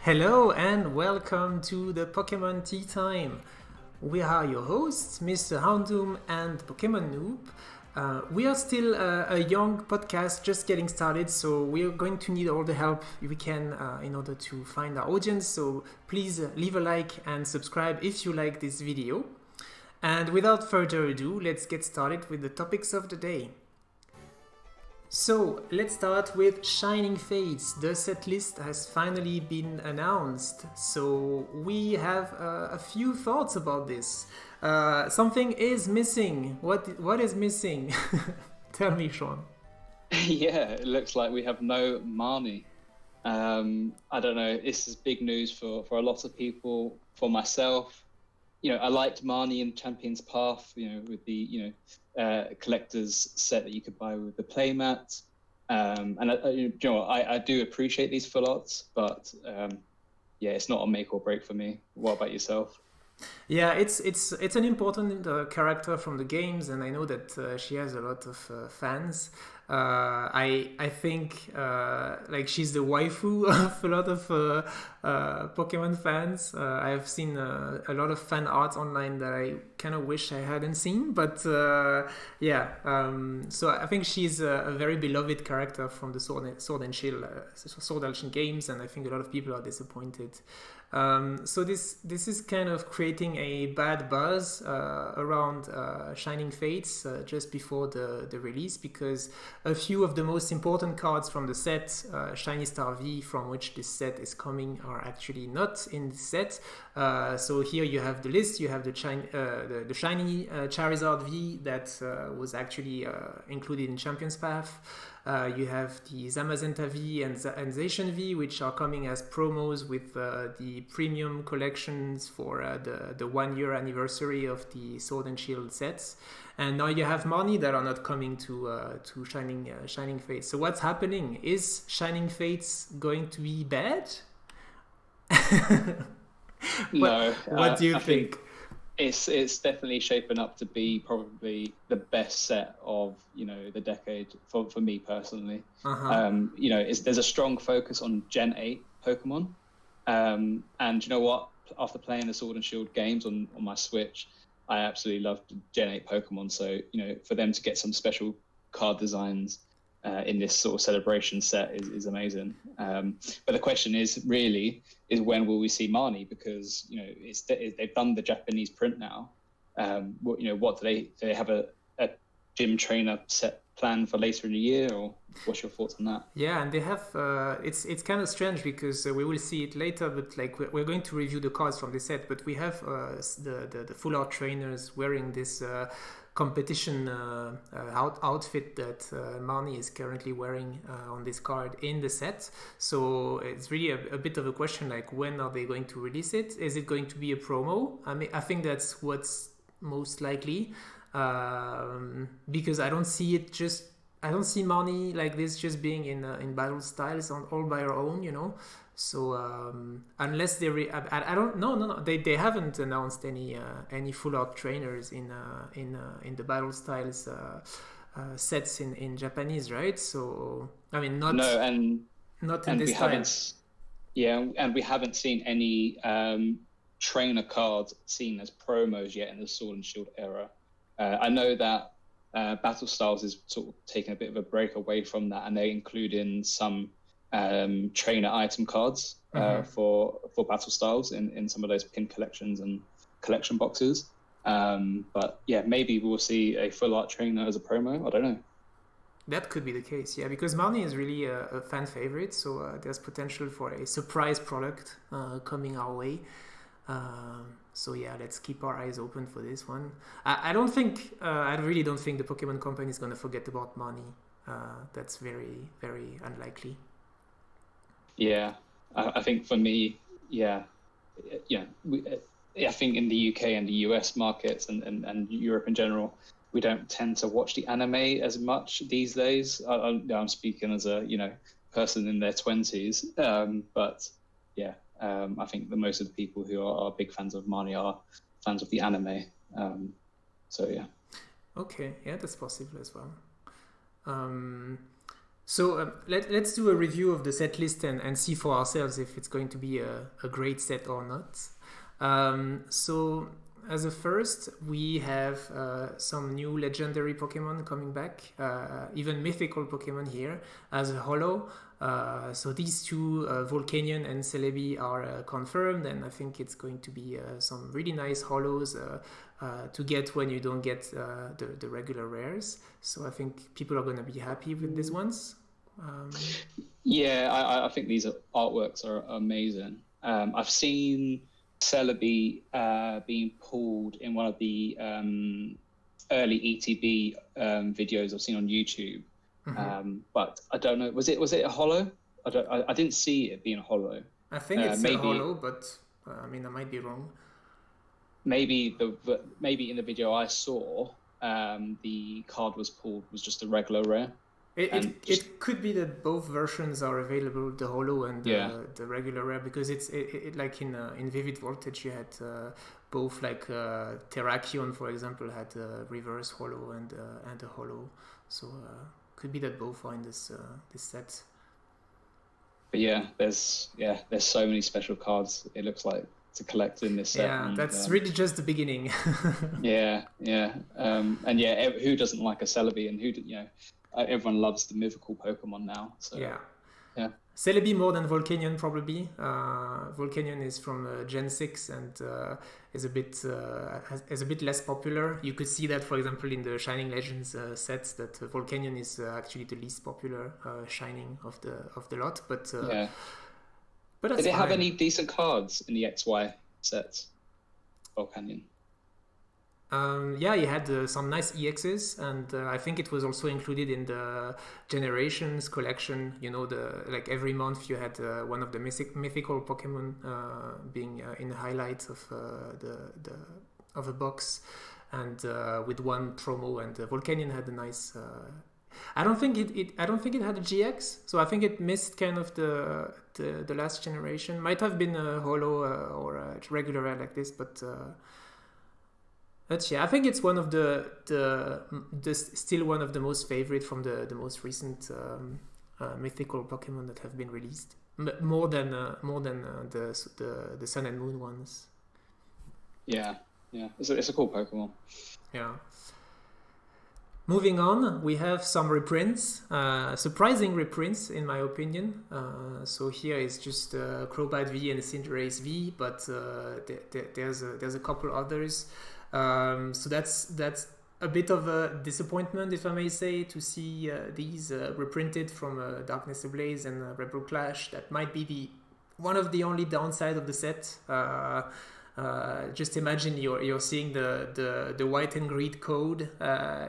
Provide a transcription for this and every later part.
Hello and welcome to the Pokémon Teatime. We are your hosts, Mr. Houndoom and Pokémon Noob. We are still a young podcast just getting started, so we are going to need all the help we can in order to find our audience. So please leave a like and subscribe if you like this video. And without further ado, let's get started with the topics of the day. So let's start with Shining Fates. The set list has finally been announced. So we have a few thoughts about this. Something is missing. What is missing? Tell me, Sean. Yeah, it looks like we have no Marnie. I don't know. This is big news for a lot of people. For myself, I liked Marnie in Champion's Path. With the collector's set that you could buy with the playmat. And I do appreciate these full arts, but it's not a make or break for me. What about yourself? Yeah, it's an important character from the games, and I know that she has a lot of fans. I think like she's the waifu of a lot of Pokemon fans. I've seen a lot of fan art online that I kind of wish I hadn't seen, but so I think she's a very beloved character from the Sword and Shield games, and I think a lot of people are disappointed. So this is kind of creating a bad buzz around Shining Fates just before the release, because a few of the most important cards from the set, Shiny Star V, from which this set is coming, are actually not in the set. So here you have the list. You have the Shiny Charizard V that was actually included in Champion's Path. You have the Zamazenta V and Zacian V, which are coming as promos with the premium collections for the 1 year anniversary of the Sword and Shield sets. And now you have Marnie that are not coming to Shining Fates. So what's happening? Is Shining Fates going to be bad? No. What do you think? It's definitely shaping up to be probably the best set of the decade for me personally. There's a strong focus on Gen 8 Pokemon, and you know what? After playing the Sword and Shield games on my Switch, I absolutely loved Gen 8 Pokemon. So for them to get some special card designs in this sort of celebration set is amazing. But the question is when will we see Marnie? Because they've done the Japanese print now. What do they have a gym trainer set plan for later in the year, or what's your thoughts on that? Yeah, and they have it's kind of strange because we will see it later, but like we're going to review the cards from the set, but we have the full art trainers wearing this competition outfit that Marnie is currently wearing on this card in the set. So it's really a bit of a question, like when are they going to release it? Is it going to be a promo? I think that's what's most likely, because I don't see Marnie like this just being in battle styles all by her own, So unless they I don't no they haven't announced any full art trainers in the battle styles sets in Japanese, right? So I mean not in this time. And we haven't seen any trainer cards seen as promos yet in the Sword and Shield era. I know that Battle Styles is sort of taking a bit of a break away from that, and they include in some trainer item cards for Battle Styles in some of those pin collections and collection boxes. But yeah, maybe we'll see a full art trainer as a promo. I don't know. That could be the case, yeah, because Marnie is really a fan favorite, so there's potential for a surprise product coming our way. So yeah, let's keep our eyes open for this one. I really don't think the Pokemon Company is going to forget about Marnie. That's very, very unlikely. Yeah, I think for me, I think in the UK and the US markets and Europe in general, we don't tend to watch the anime as much these days. I'm speaking as a person in their 20s, but yeah. I think the most of the people who are big fans of Marnie are fans of the anime. So yeah. Okay, yeah, that's possible as well. So let's do a review of the set list and see for ourselves if it's going to be a great set or not. So as a first, we have some new legendary Pokemon coming back, even mythical Pokemon here as a holo. So these two, Volcanion and Celebi, are confirmed, and I think it's going to be some really nice holos to get when you don't get the regular rares. So I think people are going to be happy with these ones. I think these artworks are amazing. I've seen Celebi being pulled in one of the early ETB videos I've seen on YouTube. But I don't know. Was it a holo? I didn't see it being a holo. I think it's maybe a holo, but I mean I might be wrong. Maybe in the video I saw, the card was pulled was just a regular rare. It could be that both versions are available, the holo and the regular rare, because it's like in Vivid Voltage you had both, like Terrakion, for example, had a reverse holo and a holo. So could be that both are in this set. But there's so many special cards. It looks like to collect in this set. Yeah, that's really just the beginning. Who doesn't like a Celebi, and everyone loves the mythical Pokemon now. So yeah. Celebi more than Volcanion probably. Volcanion is from Gen 6 and is a bit less popular. You could see that, for example, in the Shining Legends sets, that Volcanion is actually the least popular Shining of the lot. But did they have any decent cards in the XY sets? Volcanion. He had some nice EXs, and I think it was also included in the Generations collection. Like every month you had one of the mythical Pokemon being in the highlights of a box, and with one promo. And Volcanion had a nice. I don't think it had a GX, so I think it missed kind of the last generation. Might have been a holo or a regular rare like this, but. I think it's one of the still one of the most favorite from the most recent mythical Pokemon that have been released. More than the Sun and Moon ones. Yeah, it's a cool Pokemon. Yeah. Moving on, we have some reprints, surprising reprints in my opinion. So here is just Crobat V and Cinderace V, but there's a couple others. So that's a bit of a disappointment, if I may say, to see these reprinted from Darkness Ablaze and Rebel Clash. That might be one of the only downside of the set. Just imagine you're seeing the white and green code.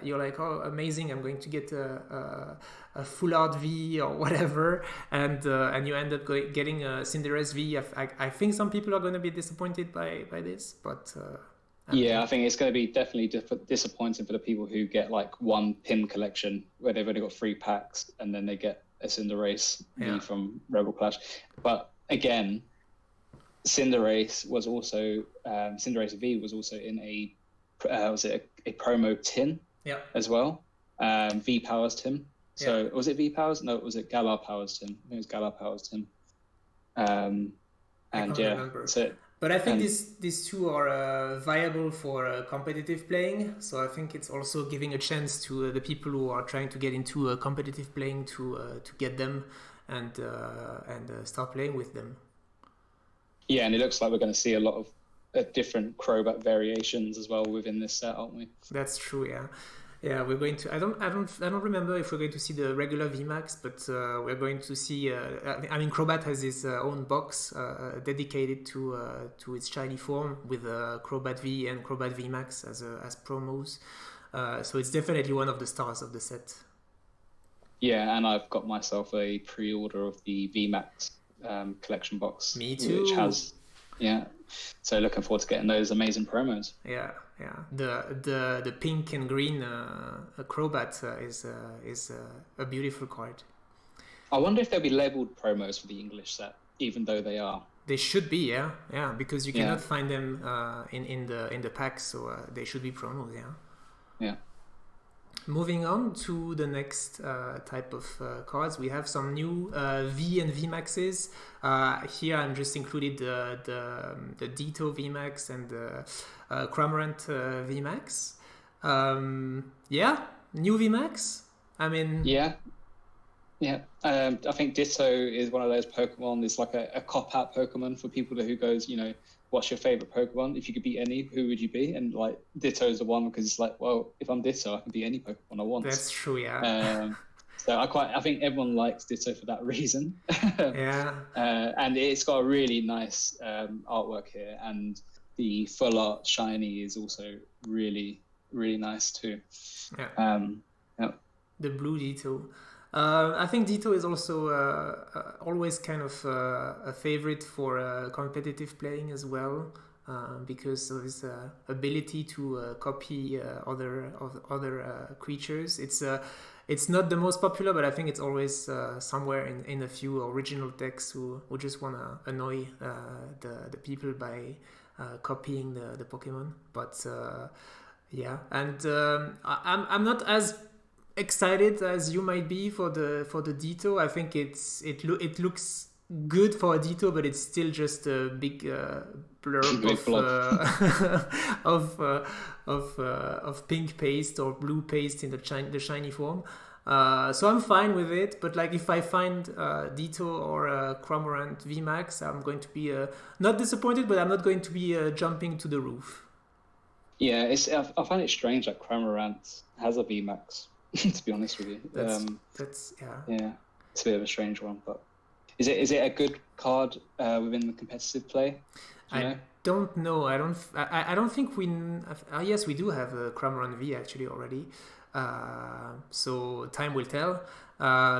You're like, oh, amazing! I'm going to get a full art V or whatever, and you end up getting a Cinderace V. I think some people are going to be disappointed by this, but. I think it's going to be definitely disappointing for the people who get like one pin collection where they've only got 3 packs and then they get a Cinderace V from Rebel Clash. But again, Cinderace V was also in a promo tin as well. V Powers tin. So was it V Powers? No, was it Galar Powers tin? I think it was Galar Powers tin. Remember. But I think these two are viable for competitive playing. So I think it's also giving a chance to the people who are trying to get into competitive playing to get them and start playing with them. Yeah, and it looks like we're going to see a lot of different Crobat variations as well within this set, aren't we? That's true. Yeah. Yeah, we're going to. I don't remember if we're going to see the regular VMAX, but we're going to see. Crobat has his own box dedicated to its shiny form with Crobat V and Crobat VMAX as promos. So it's definitely one of the stars of the set. Yeah, and I've got myself a pre-order of the VMAX collection box. Me too. Which has, so looking forward to getting those amazing promos. Yeah. The pink and green Crobat is a beautiful card. I wonder if they'll be labeled promos for the English set, even though they are. They should be, yeah, because you cannot find them in the packs, so they should be promos, Yeah. Moving on to the next type of cards, we have some new V and VMAXs. Here I'm just included the Ditto VMAX and the Cramorant VMAX. Yeah, new VMAX. I mean, yeah. I think Ditto is one of those Pokemon. It's like a cop-out Pokemon for people who goes, what's your favorite Pokemon? If you could be any, who would you be? And like Ditto is the one because it's like, well, if I'm Ditto, I can be any Pokemon I want. That's true, yeah. So I think everyone likes Ditto for that reason. Yeah. And it's got a really nice artwork here, and the full art shiny is also really, really nice too. Yeah. The blue Ditto. I think Ditto is also always kind of a favorite for competitive playing as well, because of his ability to copy other creatures. It's not the most popular, but I think it's always somewhere in a few original decks who just want to annoy the people by copying the Pokemon. But yeah, and I'm not as excited as you might be for the Ditto. I think it looks good for a Ditto, but it's still just a big blurb of pink paste or blue paste in the shiny form. So I'm fine with it, but like if I find Ditto or Cramorant VMAX, I'm going to be not disappointed, but I'm not going to be jumping to the roof. Yeah, I find it strange that Cramorant has a VMAX. To be honest with you, that's yeah, it's a bit of a strange one. But is it a good card within the competitive play? Don't know. I don't think we. Yes, we do have a Cramorant V actually already. So time will tell,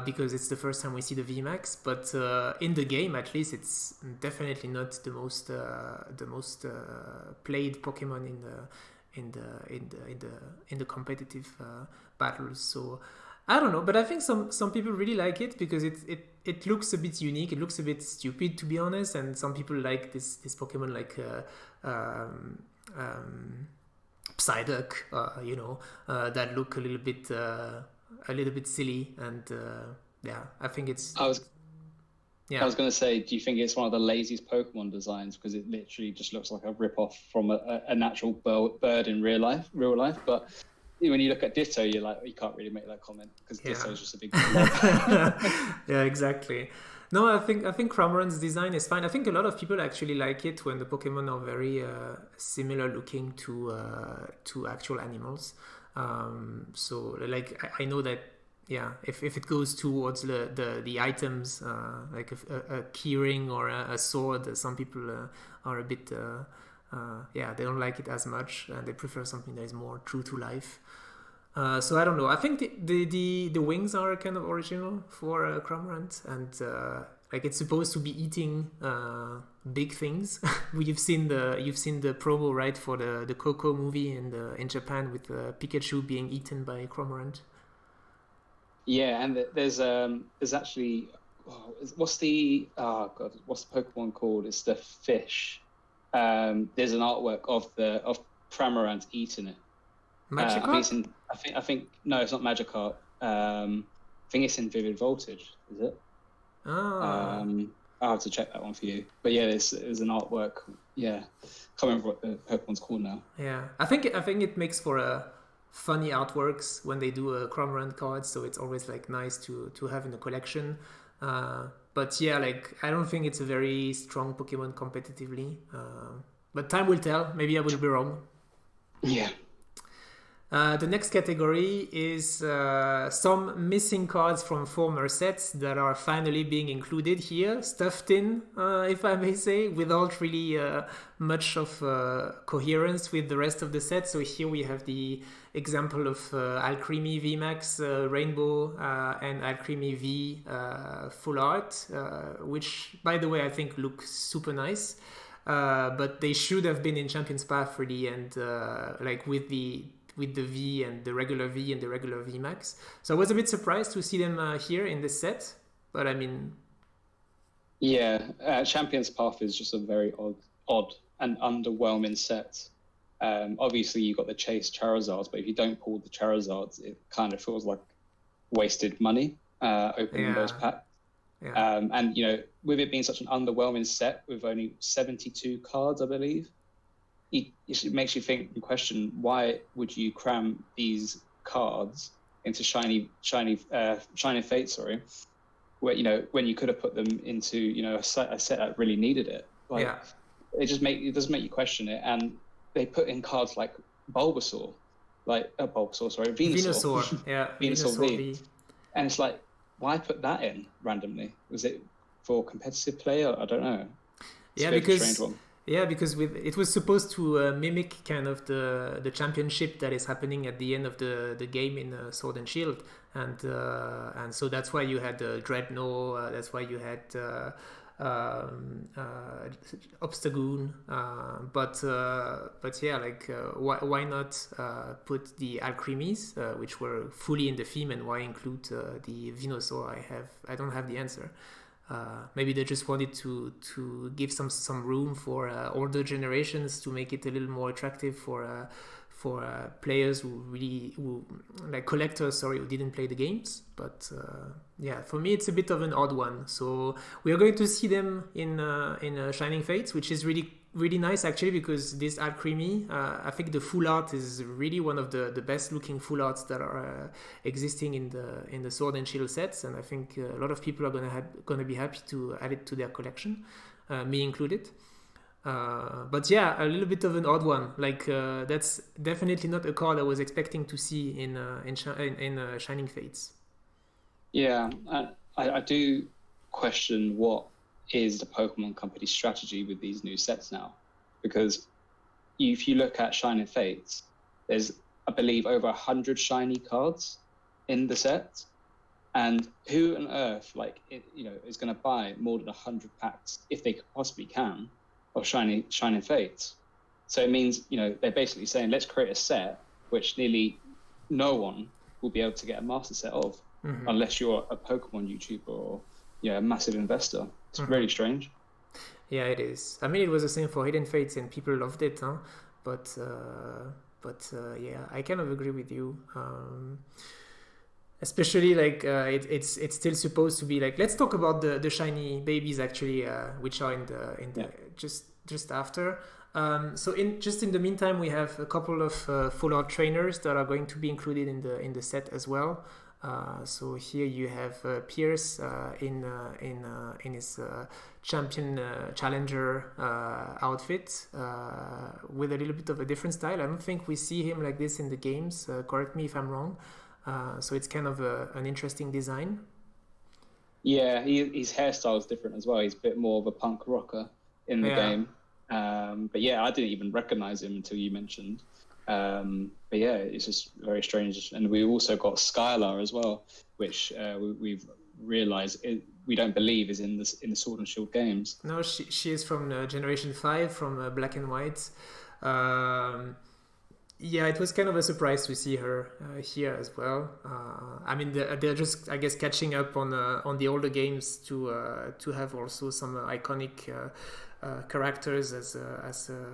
because it's the first time we see the VMAX. But in the game, at least, it's definitely not the most played Pokemon in the competitive battles. So I don't know, but I think some people really like it because it looks a bit unique. It looks a bit stupid, to be honest, and some people like this Pokemon like Psyduck, that look a little bit silly, and yeah, I think it's. I was going to say, do you think it's one of the laziest Pokemon designs because it literally just looks like a rip-off from a natural bird in real life? But when you look at Ditto, you're like, you can't really make that comment because Ditto is just a big blob. Yeah, exactly. No, I think Cramorant's design is fine. I think a lot of people actually like it when the Pokemon are very similar looking to actual animals. So like I know that. Yeah, if it goes towards the items, like a keyring or a sword, some people are a bit, they don't like it as much, and they prefer something that is more true to life. So I don't know. I think the wings are kind of original for Cramorant, and like it's supposed to be eating big things. You've seen the promo, right, for the Coco movie in Japan with Pikachu being eaten by Cramorant. Yeah, and there's actually what's the Pokemon called? It's the fish. There's an artwork of Cramorant eating it. Magikarp? I think no, it's not Magikarp. I think it's in Vivid Voltage. Is it? Oh. I'll have to check that one for you. But yeah, there's an artwork. Yeah, can't remember what the Pokemon's called now. Yeah, I think it makes for a funny artworks when they do a Cramorant card, so it's always like nice to have in the collection. But yeah, like I don't think it's a very strong Pokemon competitively. But time will tell. Maybe I will be wrong. Yeah. The next category is some missing cards from former sets that are finally being included here, stuffed in, if I may say, without really much of coherence with the rest of the set. So here we have the example of Alcremie VMAX Rainbow and Alcremie V Full Art, which, by the way, I think look super nice. But they should have been in Champion's Path really, and like with the V and the regular V and the regular VMAX. So I was a bit surprised to see them here in this set, but I mean... Yeah, Champion's Path is just a very odd and underwhelming set. Obviously, you've got the chase Charizards, but if you don't pull the Charizards, it kind of feels like wasted money opening those packs. Yeah. And, with it being such an underwhelming set with only 72 cards, I believe, it makes you think and question, why would you cram these cards into Shining Fates, sorry, where, when you could have put them into, a set that really needed it. It does make you question it. And they put in cards like Venusaur. Venusaur V. And it's like, why put that in randomly? Was it for competitive play? I don't know. It's a strange one. Yeah, because it was supposed to mimic kind of the championship that is happening at the end of the game in Sword and Shield, and so that's why you had Dreadnought, that's why you had Obstagoon, but yeah, why not put the Alchremies, which were fully in the theme, and why include the Venusaur? I don't have the answer. Maybe they just wanted to give some room for older generations to make it a little more attractive for players who like collectors, who didn't play the games. But yeah, for me it's a bit of an odd one. So we are going to see them in Shining Fates, which is really nice actually, because this Alcremie, I think the full art is really one of the best looking full arts that are existing in the Sword and Shield sets, and I think a lot of people are gonna be happy to add it to their collection, me included. But yeah, a little bit of an odd one. That's definitely not a card I was expecting to see in Shining Fates. Yeah, I do question what is the Pokemon Company's strategy with these new sets now, because if you look at Shining Fates, there's, I believe, over 100 shiny cards in the set, and who on earth is going to buy more than 100 packs, if they possibly can, of Shining Fates? So it means, they're basically saying, let's create a set which nearly no one will be able to get a master set of, unless you're a Pokemon YouTuber or a massive investor. It's really strange. Yeah, it is. I mean, it was the same for Hidden Fates, and people loved it, huh? But yeah, I kind of agree with you. Especially it's still supposed to be let's talk about the shiny babies actually, which are in the just after. So in the meantime, we have a couple of full art trainers that are going to be included in the set as well. So here you have Pierce in his champion challenger outfit with a little bit of a different style. I don't think we see him like this in the games. Correct me if I'm wrong. So it's kind of an interesting design. Yeah, his hairstyle is different as well. He's a bit more of a punk rocker in the game. But yeah, I didn't even recognize him until you mentioned. But yeah, it's just very strange. And we also got Skylar as well, which we've realized we don't believe is in the Sword and Shield games. No, she is from Generation 5, from Black and White. Yeah, it was kind of a surprise to see her here as well. I mean, they're just, I guess, catching up on the older games to have also some iconic characters as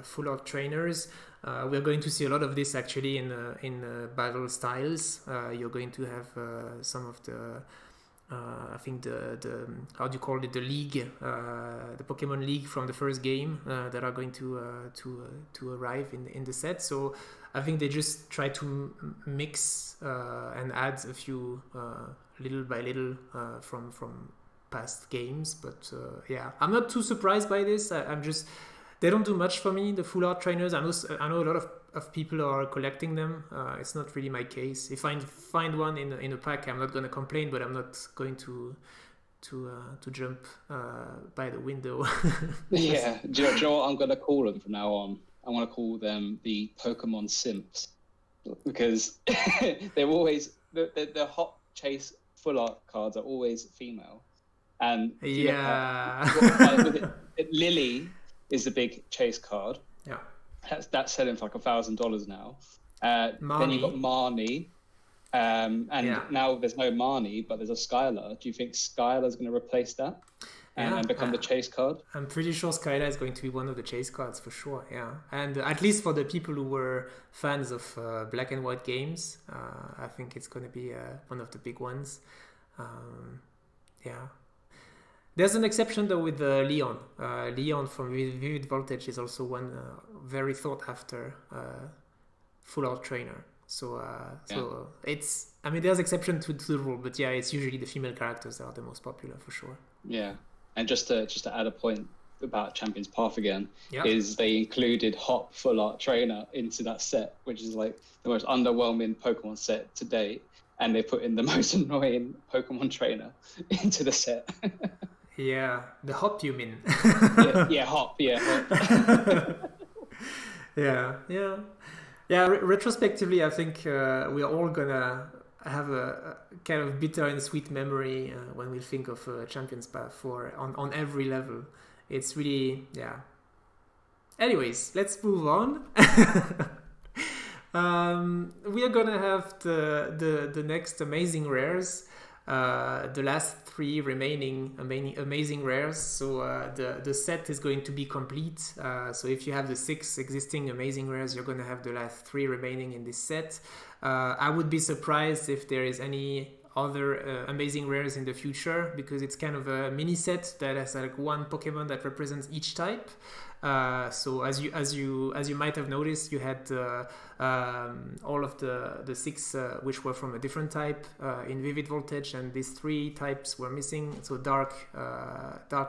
full art trainers. We're going to see a lot of this actually in battle styles. You're going to have some of the I think the how do you call it, the league, the Pokemon League from the first game that are going to arrive in the set. So I think they just try to mix and add a few little by little from past games. But yeah, I'm not too surprised by this. I'm just, they don't do much for me, the full art trainers. I know a lot of people are collecting them. It's not really my case. If I find one in a pack, I'm not going to complain, but I'm not going to jump by the window. Yeah, do you know what I'm going to call them from now on? I want to call them the Pokemon Simps, because they're always the hot chase full art cards are always female, and Lily is the big chase card. Yeah, that's selling for like $1,000 now. Then you got Marnie, and now there's no Marnie, but there's a Skylar. Do you think Skylar's going to replace that? and become the chase card. I'm pretty sure Skyla is going to be one of the chase cards for sure. Yeah, and at least for the people who were fans of black and white games, I think it's going to be one of the big ones. Yeah. There's an exception though with Leon. Leon from Vivid Voltage is also one very sought after full art trainer. So it's, I mean, there's exception to the rule, but yeah, it's usually the female characters that are the most popular for sure. Yeah, and just to add a point about Champion's Path again, is they included Hop full art trainer into that set, which is like the most underwhelming Pokemon set to date, and they put in the most annoying Pokemon trainer into the set. Yeah, the Hop, you mean? Hop. Yeah. Retrospectively, I think we are all gonna have a kind of bitter and sweet memory when we think of Champion's Path on every level. It's really, yeah. Anyways, let's move on. We are gonna have the next amazing rares. The last 3 remaining amazing rares. So the set is going to be complete. So if you have the 6 existing amazing rares, you're going to have the last 3 remaining in this set. I would be surprised if there is any other amazing rares in the future, because it's kind of a mini set that has like one Pokemon that represents each type. So as you might have noticed, you had all of the 6 which were from a different type in Vivid Voltage, and these 3 types were missing. So dark,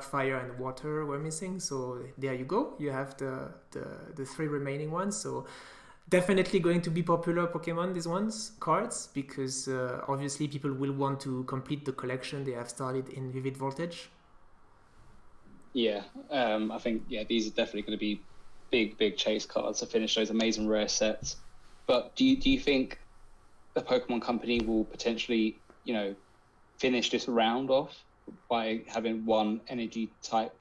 fire, and water were missing. So there you go. You have the 3 remaining ones. So definitely going to be popular Pokemon, these cards, because obviously people will want to complete the collection they have started in Vivid Voltage. Yeah, I think these are definitely going to be big chase cards to finish those amazing rare sets. But do you think the Pokemon Company will potentially, finish this round off by having one energy type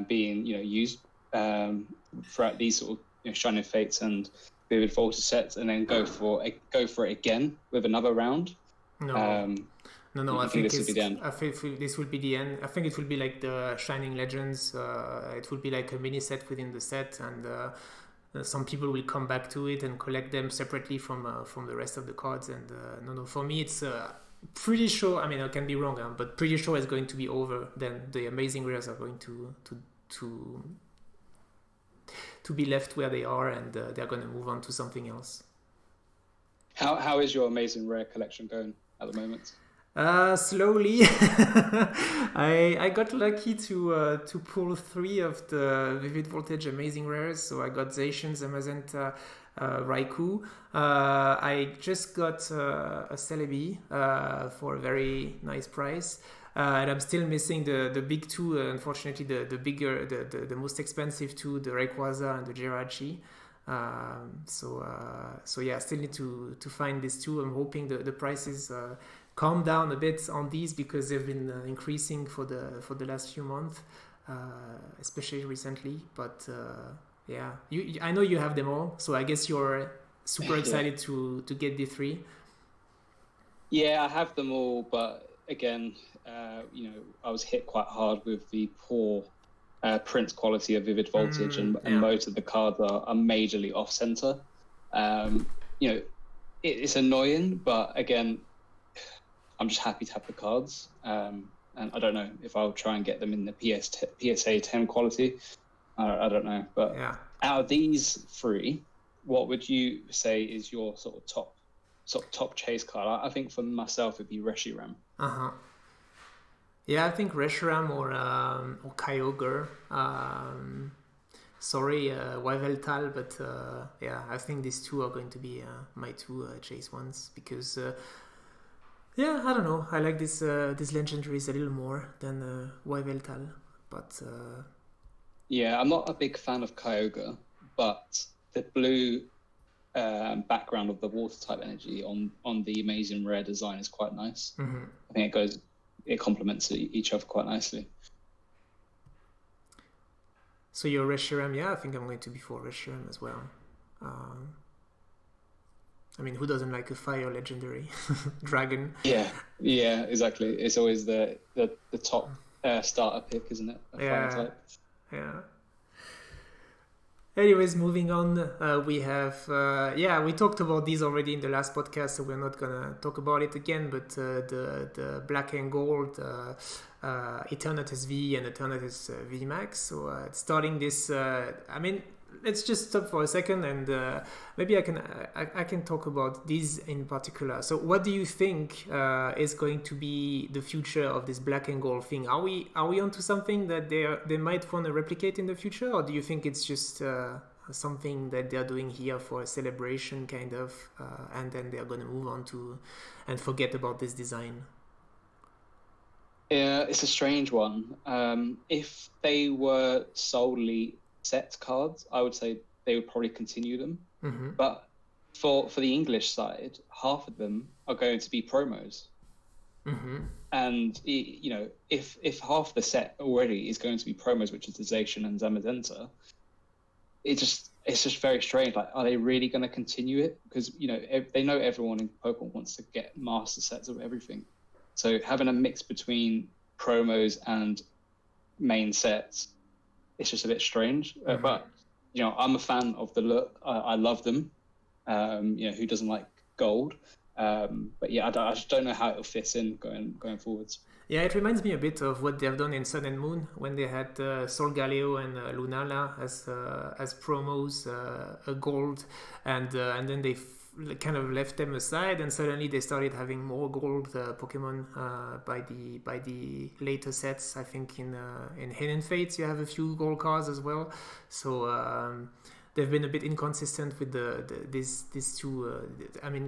being, used throughout these sort of Shining Fates and Vivid Voltage sets, and then go for it again with another round? No, I think this will be the end. I think it will be like the Shining Legends. It will be like a mini set within the set, and some people will come back to it and collect them separately from the rest of the cards. And for me, it's pretty sure. I mean, I can be wrong, but pretty sure it's going to be over. Then the amazing rares are going to be left where they are, and they're going to move on to something else. How is your amazing rare collection going at the moment? Slowly. I got lucky to pull 3 of the Vivid Voltage amazing rares. So I got Zacian, Zamazenta, Raikou. I just got a Celebi for a very nice price. And I'm still missing the big 2, unfortunately, the bigger, the most expensive 2, the Rayquaza and the Jirachi. So yeah, still need to find these 2. I'm hoping the prices calm down a bit on these, because they've been increasing for the last few months, especially recently. But yeah, I know you have them all, so I guess you're super excited to get the 3. Yeah, I have them all, but again, I was hit quite hard with the poor print quality of Vivid Voltage, and most of the cards are majorly off center. It's annoying, but again, I'm just happy to have the cards, and I don't know if I'll try and get them in the PSA 10 quality. I don't know, but out of these 3, what would you say is your sort of top chase card? I think for myself it'd be Reshiram. Yeah, I think Reshiram or Kyogre. Sorry, Waveltal, but I think these 2 are going to be my 2 chase ones, because I don't know, I like these legendaries a little more than Waveltal, but I'm not a big fan of Kyogre, but the blue background of the water type energy on the amazing rare design is quite nice. I think it complements each other quite nicely. So your Reshiram, I think I'm going to be for Reshiram as well. I mean, who doesn't like a fire legendary dragon? Yeah, exactly. It's always the top starter pick, isn't it? A fire type. Yeah. Anyways, moving on, we have, we talked about these already in the last podcast, so we're not gonna talk about it again, but the black and gold Eternatus V and Eternatus V Max. So starting this, let's just stop for a second and maybe I can talk about these in particular. So what do you think is going to be the future of this black and gold thing? Are we onto something that they might want to replicate in the future, or do you think it's just something that they're doing here for a celebration kind of, and then they're going to move on to and forget about this design? Yeah, it's a strange one. If they were solely set cards, I would say they would probably continue them. Mm-hmm. But for the English side, half of them are going to be promos. Mm-hmm. And if half the set already is going to be promos, which is the Zacian and Zamazenta, it's just very strange. Like, are they really going to continue it? Because they know everyone in Pokemon wants to get master sets of everything. So having a mix between promos and main sets, it's just a bit strange. Mm-hmm. But I'm a fan of the look. I love them. Who doesn't like gold? But yeah, I just don't know how it'll fit in going forwards. Yeah, it reminds me a bit of what they've done in Sun and Moon when they had Solgaleo and Lunala as promos, gold, and then they kind of left them aside, and suddenly they started having more gold Pokemon by the later sets. I think in Hidden Fates you have a few gold cards as well. So they've been a bit inconsistent with these two.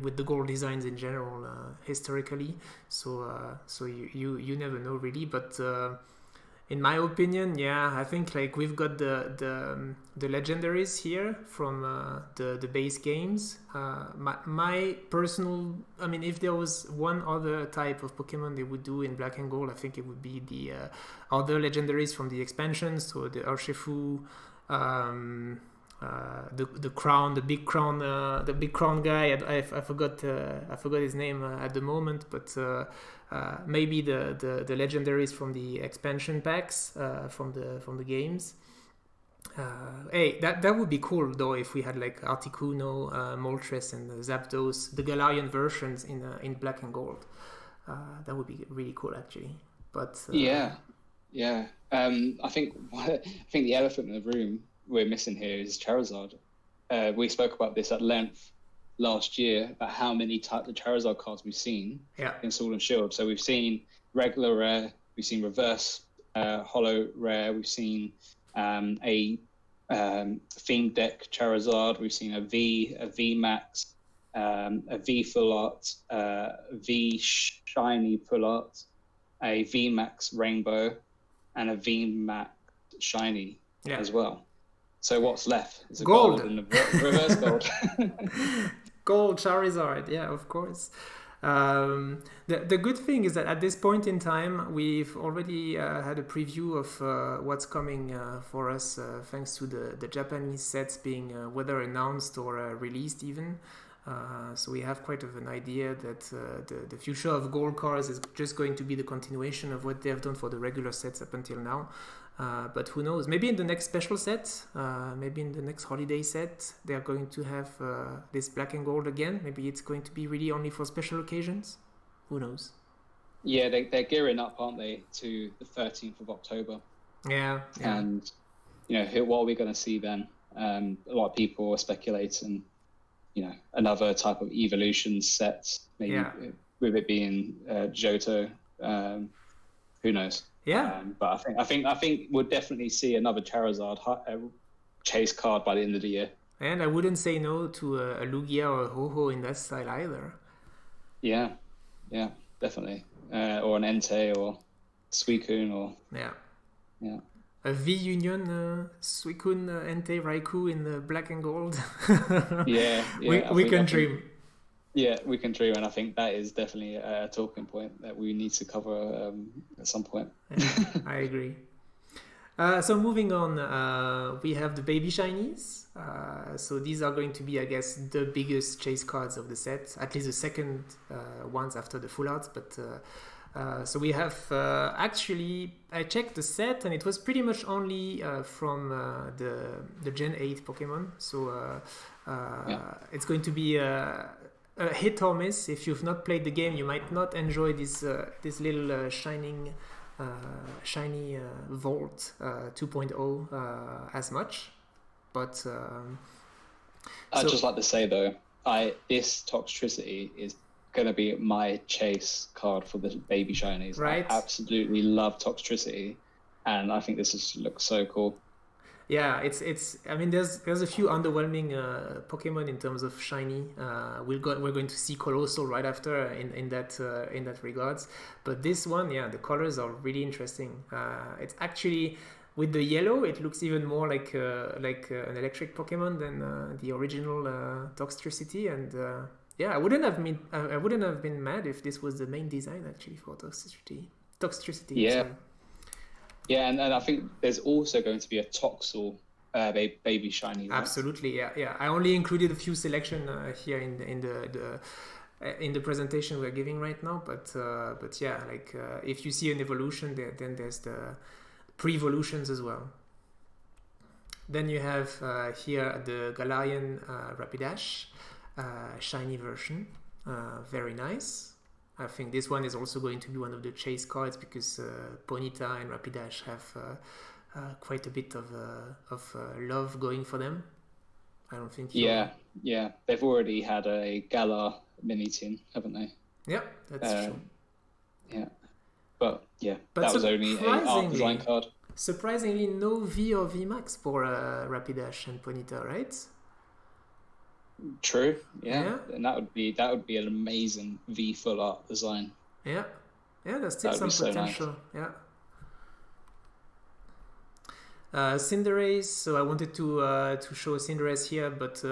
With the gold designs in general historically. So you never know really, but. In my opinion, I think like we've got the legendaries here from the base games. My personal, if there was one other type of Pokemon they would do in Black and Gold, I think it would be the other legendaries from the expansions. So the Urshifu, the crown, the big crown guy. I forgot his name at the moment, but. Maybe the legendaries from the expansion packs from the games. That would be cool though if we had like Articuno, Moltres, and Zapdos, the Galarian versions in Black and Gold. That would be really cool actually. But yeah. I think the elephant in the room we're missing here is Charizard. We spoke about this at length last year about how many types of Charizard cards we've seen in Sword and Shield. So we've seen regular rare, we've seen reverse holo rare, we've seen a themed deck Charizard, we've seen a V Max, a V Full Art, V Shiny Full Art, a V Max Rainbow, and a V Max Shiny as well. So what's left? It's a gold and a reverse gold. Gold Charizard, yeah, of course. The good thing is that at this point in time, we've already had a preview of what's coming for us, thanks to the Japanese sets being whether announced or released even. So we have quite of an idea that the future of gold cards is just going to be the continuation of what they have done for the regular sets up until now. But who knows? Maybe in the next special set, maybe in the next holiday set, they are going to have this black and gold again. Maybe it's going to be really only for special occasions. Who knows? Yeah, they're gearing up, aren't they, to the 13th of October? Yeah. And, what are we going to see then? A lot of people are speculating, another type of evolution set, maybe with it being Johto. Who knows? Yeah, but I think we'll definitely see another Charizard chase card by the end of the year. And I wouldn't say no to a Lugia or a Ho-Ho in that style either. Yeah, definitely. Or an Entei or Suicune or a V-Union Suicune, Entei, Raikou in the black and gold. we can dream. Yeah, we can dream, and I think that is definitely a talking point that we need to cover at some point. I agree. So moving on, we have the baby shinies. So these are going to be, I guess, the biggest chase cards of the set, at least the second ones after the full arts. But So we have actually, I checked the set and it was pretty much only from the Gen 8 Pokemon. So it's going to be a hit or miss. If you've not played the game, you might not enjoy this little shiny Vault 2.0 as much. But I'd just like to say though, this Toxtricity is going to be my chase card for the baby shinies. Right. I absolutely love Toxtricity, and I think this looks so cool. Yeah, it's. I mean, there's a few underwhelming Pokemon in terms of shiny. We're going to see Colossal right after in that regards. But this one, yeah, the colors are really interesting. It's actually, with the yellow, it looks even more like an electric Pokemon than the original Toxtricity. And yeah, I wouldn't have been mad if this was the main design actually for Toxtricity. Yeah. Sorry. Yeah, and I think there's also going to be a Toxel baby shiny. Right? Absolutely, yeah. I only included a few selection here in the presentation we're giving right now, but yeah, like if you see an evolution, then there's the pre-evolutions as well. Then you have here the Galarian Rapidash shiny version, very nice. I think this one is also going to be one of the chase cards because Ponyta and Rapidash have quite a bit of love going for them. I don't think. Yeah. They've already had a Galar mini team, haven't they? Yeah, that's true. Yeah, but that was only a art design card. Surprisingly, no V or V Max for Rapidash and Ponyta, right? True, yeah, and that would be an amazing V full art design. Yeah, there's still some potential. So nice. Cinderace. So I wanted to show Cinderace here, but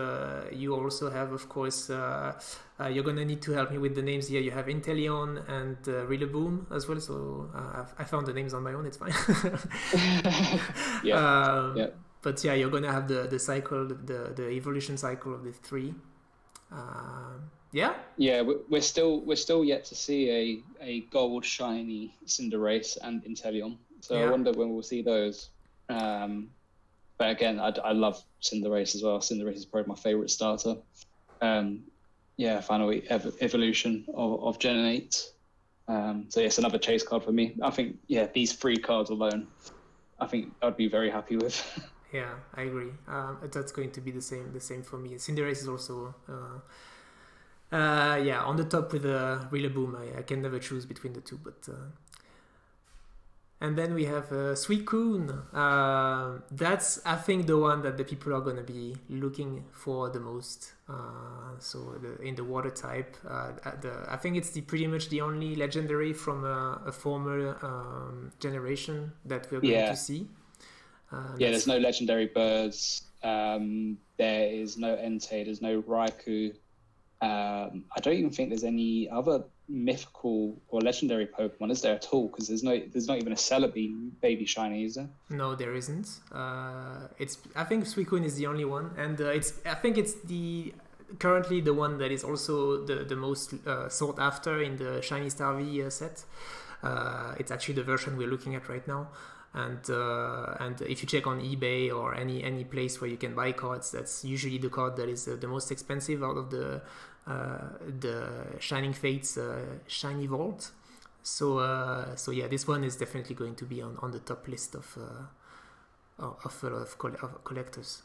you also have, of course, you're gonna need to help me with the names here. You have Inteleon and Rillaboom as well. So I found the names on my own. It's fine. Yeah. But yeah, you're gonna have the cycle, the evolution cycle of the three. Yeah, we're still yet to see a gold shiny Cinderace and Inteleon. So I wonder when we'll see those. But again, I love Cinderace as well. Cinderace is probably my favorite starter. Finally evolution of Gen 8. So it's another chase card for me. I think these 3 cards alone, I think I'd be very happy with. Yeah, I agree. That's going to be the same for me. Cinderace is also on the top with Rillaboom. I can never choose between the two, but and then we have Suicune. That's, I think, the one that the people are going to be looking for the most. In the water type, I think it's pretty much the only legendary from a former generation that we're going to see. There's no legendary birds. There is no Entei. There's no Raikou. I don't even think there's any other mythical or legendary Pokemon, is there at all? Because there's not even a Celebi baby shiny, is there? No, there isn't. I think Suicune is the only one, and I think it's currently the one that is also the most sought after in the Shiny Star V set. It's actually the version we're looking at right now. And if you check on eBay or any place where you can buy cards, that's usually the card that is the most expensive out of the Shining Fates Shiny Vault. So this one is definitely going to be on the top list of collectors.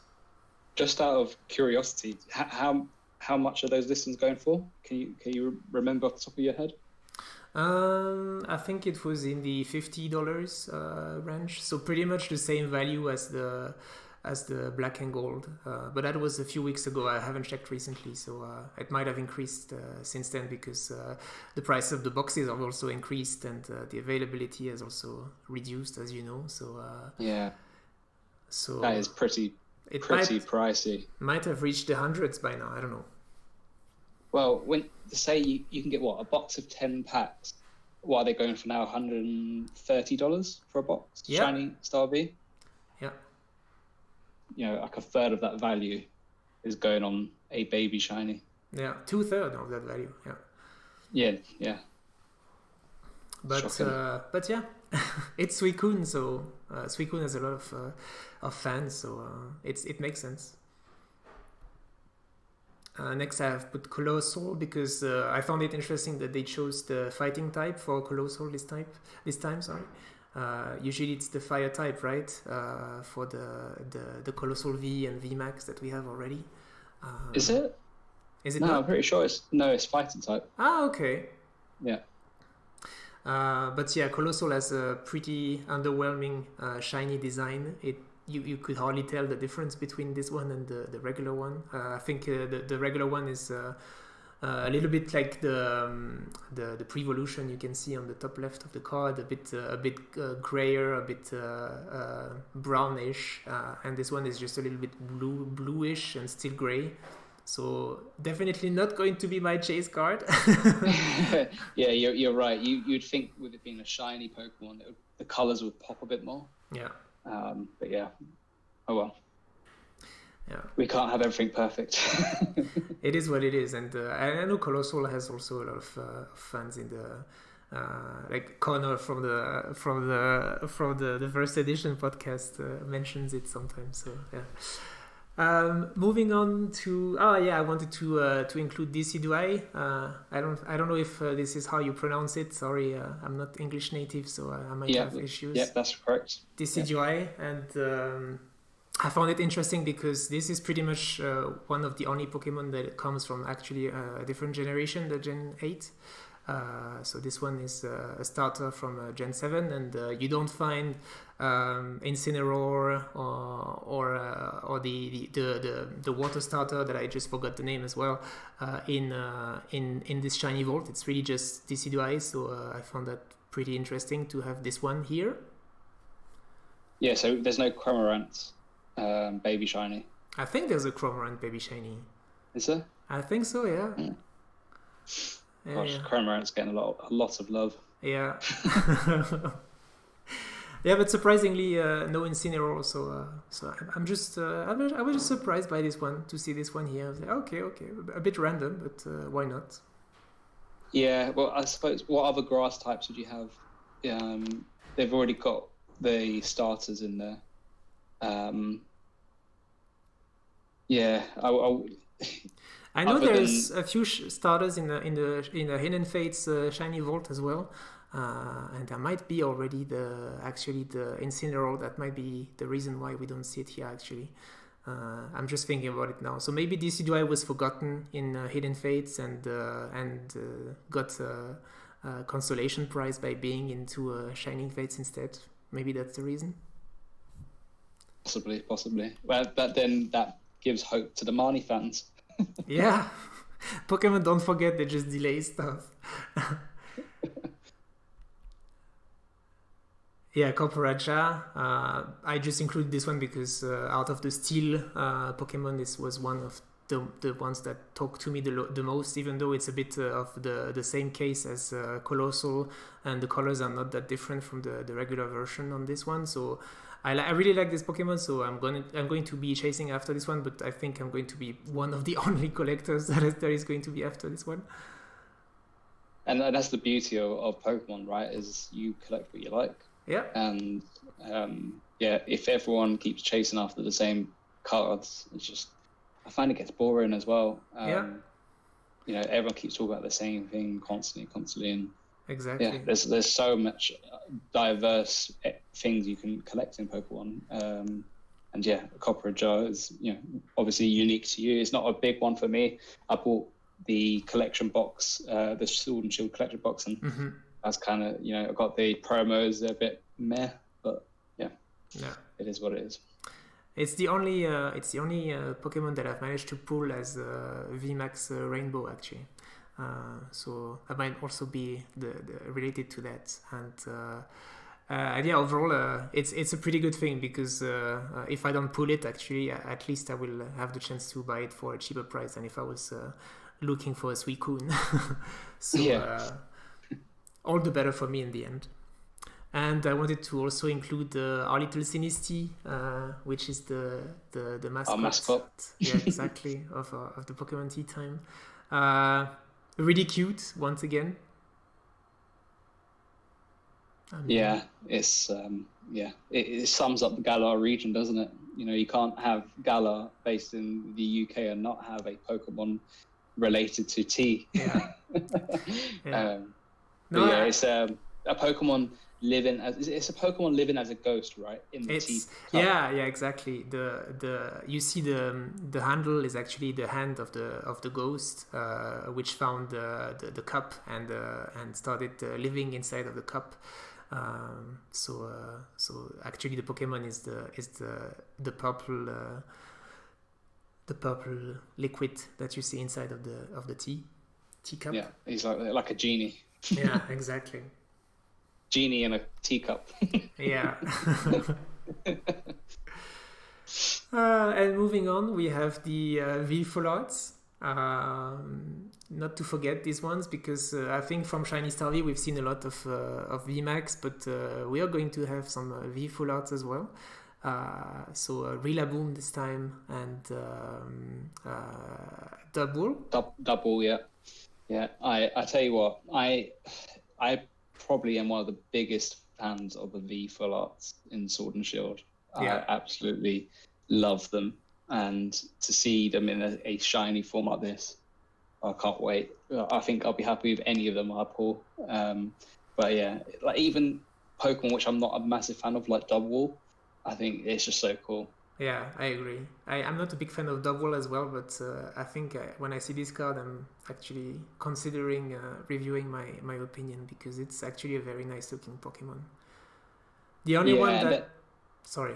Just out of curiosity, how much are those listings going for? Can you remember off the top of your head? I think it was in the $50 range, so pretty much the same value as the black and gold. But that was a few weeks ago. I haven't checked recently, so it might have increased since then because the price of the boxes have also increased and the availability has also reduced, as you know. So so that is pretty pricey. Might have reached the hundreds by now. I don't know. Well, when say you can get a box of 10 packs, what are they going for now? $130 for a box? Yeah. Shiny Star V? Yeah. Like a third of that value is going on a baby shiny. Yeah, 2/3 of that value. Yeah. Yeah. But yeah, it's Suicune, so Suicune has a lot of fans, so it makes sense. Next, I have put Colossal because I found it interesting that they chose the fighting type for Colossal this time. Sorry. Usually it's the fire type, right? For the Colossal V and V Max that we have already. Is it? Is it no, not? I'm pretty sure it's fighting type. Okay. Yeah. But yeah, Colossal has a pretty underwhelming shiny design. You could hardly tell the difference between this one and the regular one. I think the regular one is a little bit like the Prevolution you can see on the top left of the card, a bit grayer, a bit brownish, and this one is just a little bit bluish and still gray. So definitely not going to be my chase card. Yeah, you're right. You'd think with it being a shiny Pokemon, the colors would pop a bit more. Yeah. But yeah, oh well. Yeah. We can't have everything perfect. It is what it is, and I know Colossal has also a lot of fans in the like Connor from the first edition podcast mentions it sometimes. So yeah. Moving on to I wanted to include Decidueye. I don't know if this is how you pronounce it. Sorry, I'm not English native, so I might have issues. Yeah, that's correct. Decidueye, and I found it interesting because this is pretty much one of the only Pokemon that comes from actually a different generation, the Gen 8. So this one is a starter from Gen 7, and you don't find Incineroar or the water starter that I just forgot the name as well in this shiny vault. It's really just Decidueye, so I found that pretty interesting to have this one here. Yeah, so there's no Cramorant baby shiny. I think there's a Cramorant baby shiny. Is there? I think so, yeah. Gosh, Cramorant's getting a lot of love. Yeah. Yeah, but surprisingly, no Incineroar. So I was just surprised by this one, to see this one here. I was like, okay, a bit random, but why not? Yeah, well, I suppose what other grass types would you have? They've already got the starters in there. I know there's a few starters in the Hidden Fates shiny vault as well, and there might be already the Incineroar. That might be the reason why we don't see it here. Actually, I'm just thinking about it now. So maybe Decidueye was forgotten in Hidden Fates and got a consolation prize by being into Shining Fates instead. Maybe that's the reason. Possibly. Well, but then that gives hope to the Marnie fans. Yeah, Pokemon don't forget, they just delay stuff. Yeah, Corporacha. I just included this one because out of the Steel Pokemon, this was one of the ones that talked to me the most, even though it's a bit of the same case as Colossal, and the colors are not that different from the regular version on this one. So I really like this Pokemon, so I'm going to be chasing after this one, but I think I'm going to be one of the only collectors that is going to be after this one. And that's the beauty of Pokemon, right? Is you collect what you like. Yeah. And if everyone keeps chasing after the same cards, it's just, I find it gets boring as well. Everyone keeps talking about the same thing constantly, and exactly. Yeah, there's so much diverse things you can collect in Pokemon. And yeah, Copperajah is obviously unique to you. It's not a big one for me. I bought the collection box, the Sword and Shield collection box, and that's kind of I got the promos. They're a bit meh, but yeah, it is what it is. It's the only Pokemon that I've managed to pull as VMAX Rainbow actually. So that might also be the related to that, and overall it's a pretty good thing because if I don't pull it, actually at least I will have the chance to buy it for a cheaper price than if I was looking for a Suicune. So all the better for me in the end. And I wanted to also include our little Sinistea, which is the mascot. Our mascot. Yeah, exactly, of the Pokémon Teatime. Really cute, once again. I mean, Yeah, it's it sums up the Galar region, doesn't it? You know, you can't have Galar based in the UK and not have a Pokemon related to tea. yeah, yeah. But No, yeah, it's a Pokemon living as it's a Pokemon living as a ghost, right? In the tea it's cup. yeah, exactly. The you see the handle is actually the hand of the ghost, which found the cup and started living inside of the cup. So actually the Pokemon is the purple liquid that you see inside of the teacup. Yeah, he's like a genie. Yeah, exactly. Genie in a teacup. Yeah. And moving on, we have the V full arts. Not to forget these ones because I think from Shiny Star V we've seen a lot of VMAX, but we are going to have some V full arts as well. So Rillaboom this time and Double. Double, yeah. Yeah, I tell you what, I probably am one of the biggest fans of the V full arts in Sword and Shield. Yeah. I absolutely love them, and to see them in a shiny form like this, I can't wait. I think I'll be happy with any of them I pull. But yeah, like even Pokemon, which I'm not a massive fan of, like Double, I think it's just so cool. Yeah, I agree. I'm not a big fan of Double as well, but I think when I see this card, I'm actually considering reviewing my opinion because it's actually a very nice looking Pokemon. The only one that... Sorry.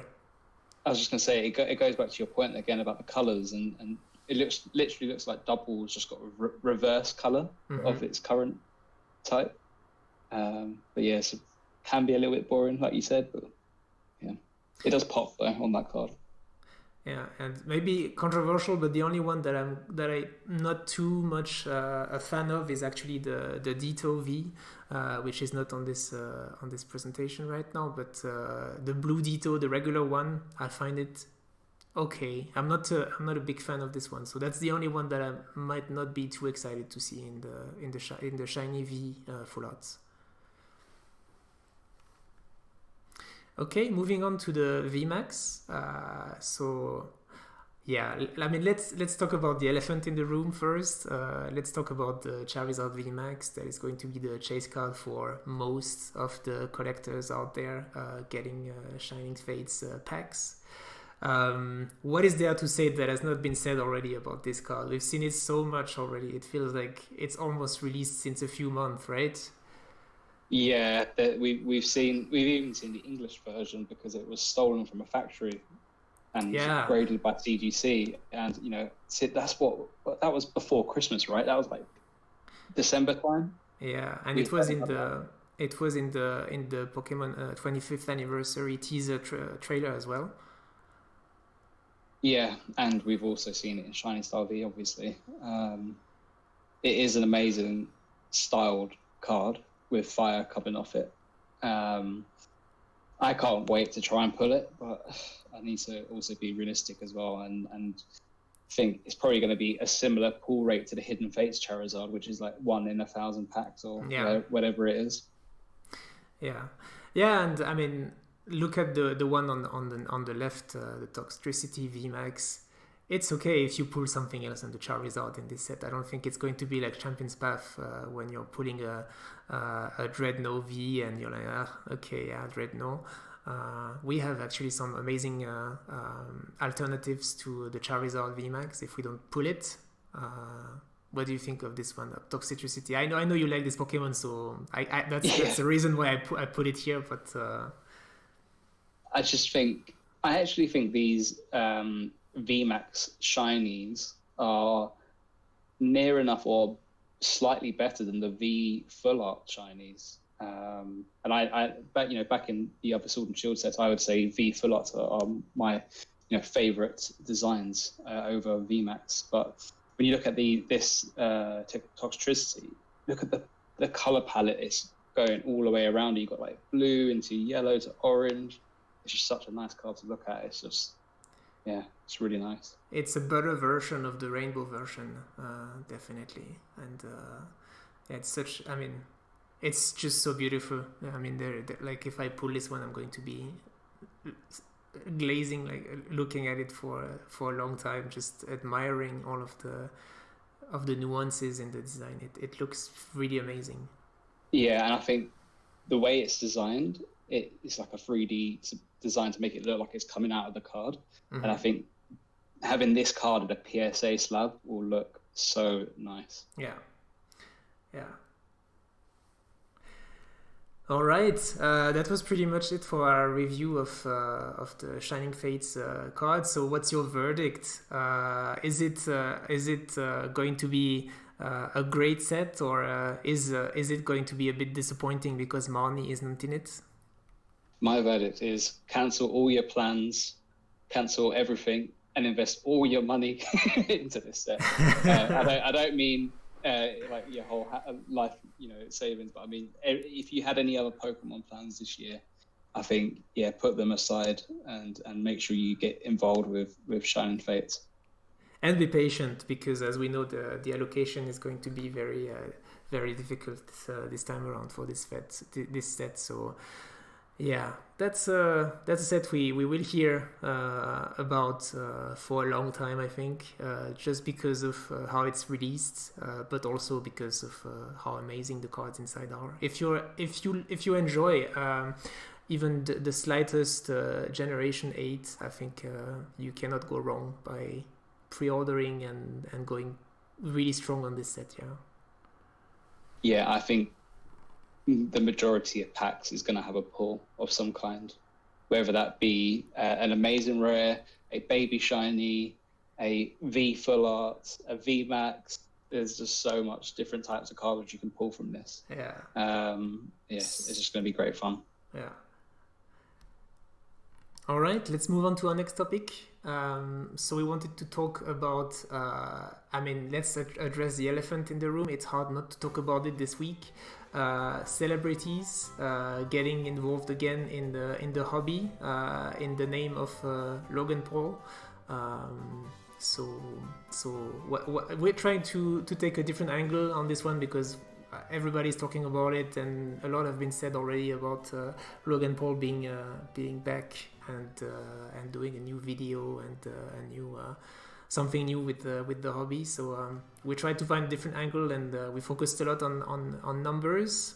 I was just going to say, it goes back to your point again about the colours, and it literally looks like Double's just got a reverse colour of its current type. But yeah, so can be a little bit boring, like you said, but yeah, it does pop though on that card. Yeah, and maybe controversial, but the only one that I'm not too much a fan of is actually the Ditto V, which is not on this presentation right now. But the blue Ditto, the regular one, I find it okay. I'm not a big fan of this one, so that's the only one that I might not be too excited to see in the shiny V full arts. Okay, moving on to the VMAX. So, yeah, I mean, let's talk about the elephant in the room first. Let's talk about the Charizard VMAX. That is going to be the chase card for most of the collectors out there getting Shining Fates packs. What is there to say that has not been said already about this card? We've seen it so much already. It feels like it's almost released since a few months, right? Yeah, we've even seen the English version because it was stolen from a factory and graded by CGC, and you know that was before Christmas, right? That was like December time. Yeah, and it was in the Pokemon 25th anniversary teaser trailer as well. Yeah, and we've also seen it in Shining Star V, obviously. It is an amazing styled card with fire coming off it. I can't wait to try and pull it, but I need to also be realistic as well and think it's probably going to be a similar pull rate to the Hidden Fates Charizard, which is like 1 in 1,000 packs or whatever it is. Yeah, and I mean, look at the one on the left, the Toxtricity VMAX. It's okay if you pull something else on the Charizard in this set. I don't think it's going to be like Champion's Path when you're pulling a Dreadnought V and you're like, Dreadnought. We have actually some amazing alternatives to the Charizard VMAX if we don't pull it. What do you think of this one, Toxicity? I know you like this Pokemon, so that's the reason why I put it here. But I actually think these VMAX shinies are near enough or slightly better than the V full art shinies. And back in the other Sword and Shield sets, I would say V full art are my favorite designs over VMAX. But when you look at this Toxtricity, look at the color palette. It's going all the way around. You've got like blue into yellow to orange. It's just such a nice card to look at. It's just, yeah, it's really nice. It's a better version of the rainbow version, definitely. And it's such, I mean, look at the one on the left, It's just so beautiful. I mean, they're like, if I pull this one, I'm going to be glazing, like looking at it for a long time, just admiring all of the nuances in the design. It looks really amazing. Yeah, and I think the way it's designed, it's like a 3D design to make it look like it's coming out of the card. Mm-hmm. And I think having this card at a PSA slab will look so nice. Yeah. All right, that was pretty much it for our review of the Shining Fates card. So, what's your verdict? Is it going to be a great set, or is it going to be a bit disappointing because Marnie isn't in it? My verdict is cancel all your plans, cancel everything, and invest all your money into this set. I don't mean like your whole life, savings, but I mean, if you had any other Pokemon plans this year, I think put them aside and make sure you get involved with Shining Fates. And be patient, because as we know, the allocation is going to be very very difficult this time around for this set. So yeah, that's a set we will hear about for a long time, I think, just because of how it's released, but also because of how amazing the cards inside are. If you enjoy even the slightest Generation 8, I think you cannot go wrong by pre-ordering and going really strong on this set. Yeah, I think the majority of packs is going to have a pull of some kind, whether that be an amazing rare, a baby shiny, a V full art, a V max. There's just so much different types of cards you can pull from this. It's just going to be great fun. Yeah. All right, let's move on to our next topic. So we wanted to talk about, let's address the elephant in the room. It's hard not to talk about it this week. Celebrities getting involved again in the hobby in the name of Logan Paul. So we're trying to take a different angle on this one, because everybody's talking about it, and a lot have been said already about Logan Paul being back and doing a new video and a new something new with the hobby. So we tried to find a different angle, and we focused a lot on numbers.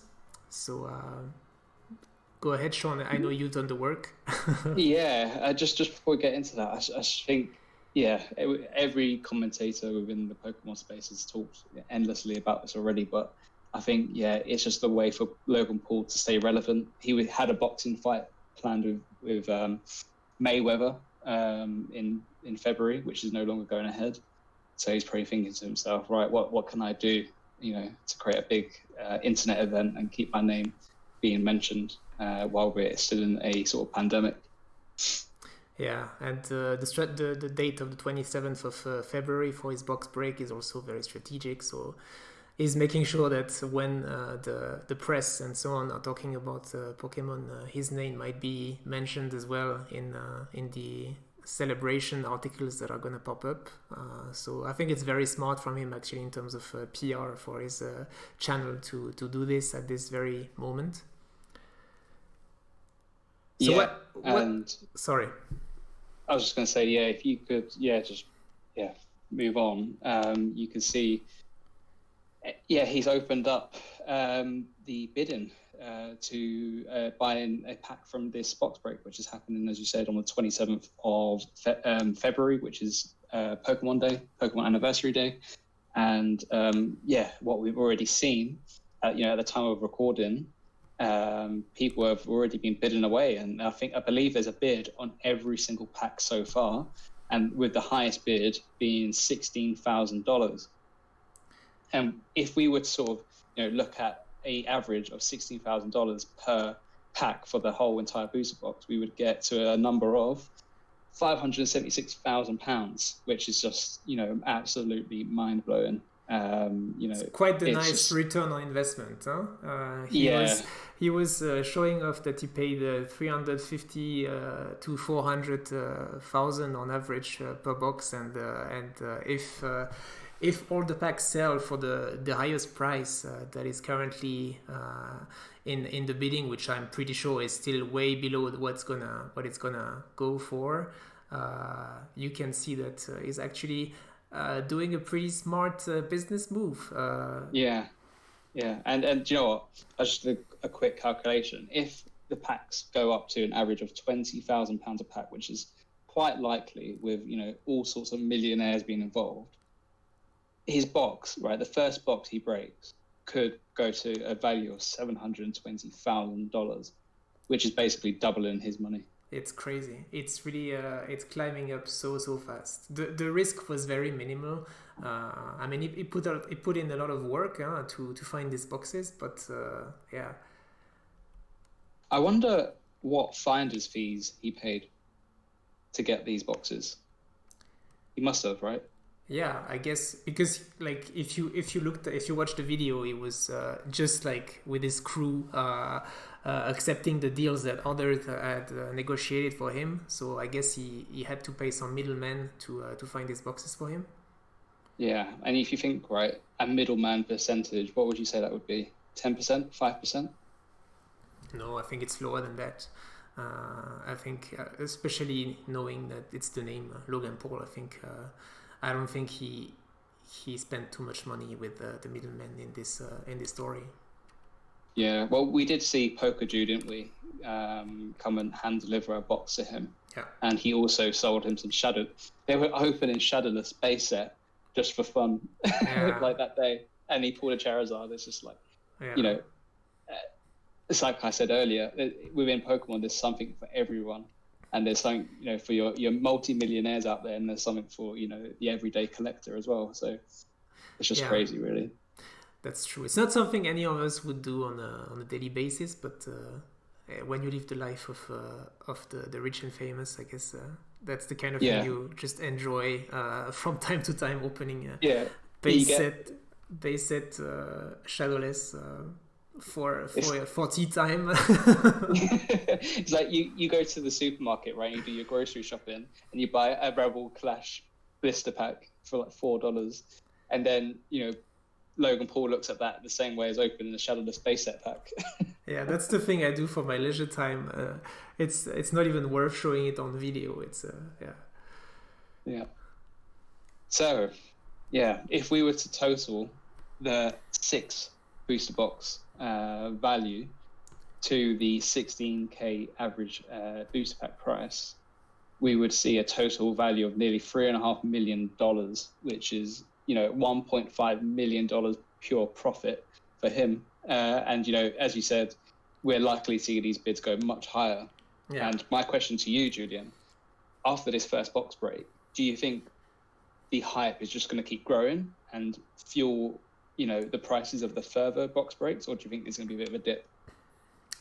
So go ahead, Sean. I know you've done the work. Just before we get into that, I think every commentator within the Pokemon space has talked endlessly about this already, but I think it's just the way for Logan Paul to stay relevant. He had a boxing fight planned with Mayweather in February, which is no longer going ahead. So he's probably thinking to himself, right, what can I do, to create a big internet event and keep my name being mentioned while we're still in a sort of pandemic. Yeah, and the date of the 27th of February for his box break is also very strategic. So he's making sure that when the press and so on are talking about Pokemon, his name might be mentioned as well in the celebration articles that are going to pop up. So I think it's very smart from him, actually, in terms of PR for his channel to do this at this very moment. So sorry. I was just going to say, if you could, move on. You can see, he's opened up the bidding to buying a pack from this box break, which is happening, as you said, on the 27th of February, which is Pokemon Day, Pokemon Anniversary Day. And what we've already seen, at the time of recording, people have already been bidding away, and I believe there's a bid on every single pack so far, and with the highest bid being $16,000. And if we were to sort of look at a average of $16,000 per pack for the whole entire booster box, we would get to a number of £576,000, which is just absolutely mind blowing. It's quite the nice return on investment, huh? He was showing off that he paid 350 to 400,000 on average per box, and if all the packs sell for the highest price that is currently in the bidding, which I'm pretty sure is still way below what it's gonna go for, you can see that is actually doing a pretty smart business move. Yeah, and you know what? Just a quick calculation. If the packs go up to an average of £20,000 a pack, which is quite likely with all sorts of millionaires being involved, his box, right, the first box he breaks could go to a value of $720,000, which is basically doubling his money. It's crazy. It's really it's climbing up so fast. The risk was very minimal. I mean, it put in a lot of work to find these boxes, but yeah. I wonder what finder's fees he paid to get these boxes. He must have, right? Yeah, I guess, because like if you watch the video, it was just like with his crew accepting the deals that others had negotiated for him. So I guess he had to pay some middlemen to find these boxes for him. Yeah, and if you think, right, a middleman percentage, what would you say that would be? 10%, 5%? No, I think it's lower than that. I think, especially knowing that it's the name Logan Paul, I don't think he spent too much money with the middleman in this story. Yeah, well, we did see Poker Jew, didn't we? Come and hand deliver a box to him. Yeah. And he also sold him some shadow. They were opening Shadowless base set just for fun, like that day. And he pulled a Charizard. It's just like, it's like I said earlier, within Pokemon, there's something for everyone. And there's something, for your multi-millionaires out there, and there's something for, the everyday collector as well. So it's just crazy, really. That's true. It's not something any of us would do on a daily basis, but when you live the life of the rich and famous, I guess that's the kind of thing you just enjoy from time to time, opening base set Shadowless for tea time. It's like you go to the supermarket, right? You do your grocery shopping and you buy a Rebel Clash blister pack for like $4, and then Logan Paul looks at that the same way as opening the Shadowless base set pack. Yeah, that's the thing I do for my leisure time. It's not even worth showing it on video. It's Yeah. So, if we were to total the 6 booster box value to the 16k average booster pack price, we would see a total value of nearly $3.5 million, which is $1.5 million pure profit for him. And as you said, we're likely to see these bids go much higher. Yeah. And my question to you, Julian, after this first box break, do you think the hype is just going to keep growing and fuel the prices of the further box breaks, or do you think there's going to be a bit of a dip?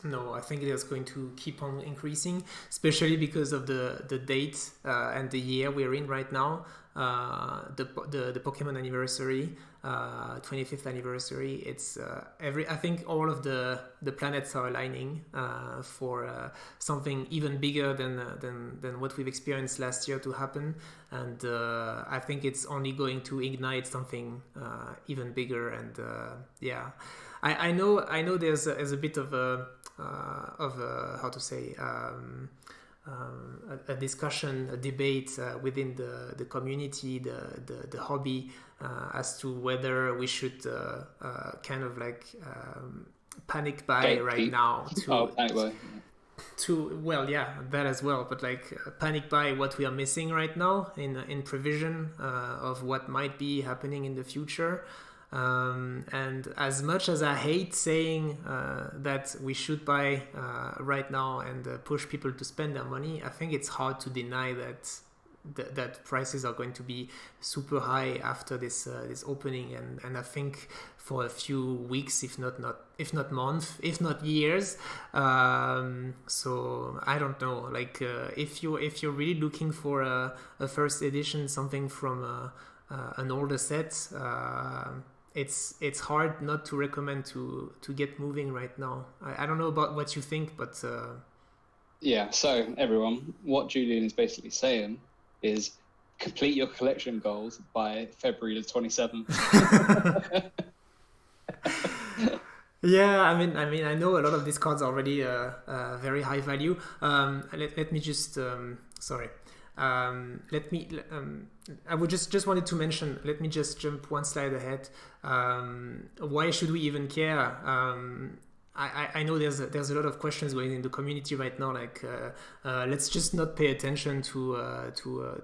No, I think it is going to keep on increasing, especially because of the date and the year we're in right now. The Pokémon Anniversary, 25th anniversary. It's I think all of the planets are aligning for something even bigger than what we've experienced last year to happen, and I think it's only going to ignite something even bigger. And I know there's a bit of a how to say. A discussion, a debate within the community, the hobby, as to whether we should kind of like panic buy right now that as well, but like panic buy what we are missing right now in prevision of what might be happening in the future. And as much as I hate saying that we should buy right now and push people to spend their money, I think it's hard to deny that prices are going to be super high after this opening, and I think for a few weeks, if not months, if not years. So I don't know. Like if you're really looking for a first edition, something from an older set. It's hard not to recommend to get moving right now. I don't know about what you think, but so everyone, what Julian is basically saying is complete your collection goals by February the 27th. Yeah, I know a lot of these cards are already very high value. Let me just sorry. I would just wanted to mention. Let me just jump one slide ahead. Why should we even care? I know there's a lot of questions going in the community right now. Like, let's just not pay attention to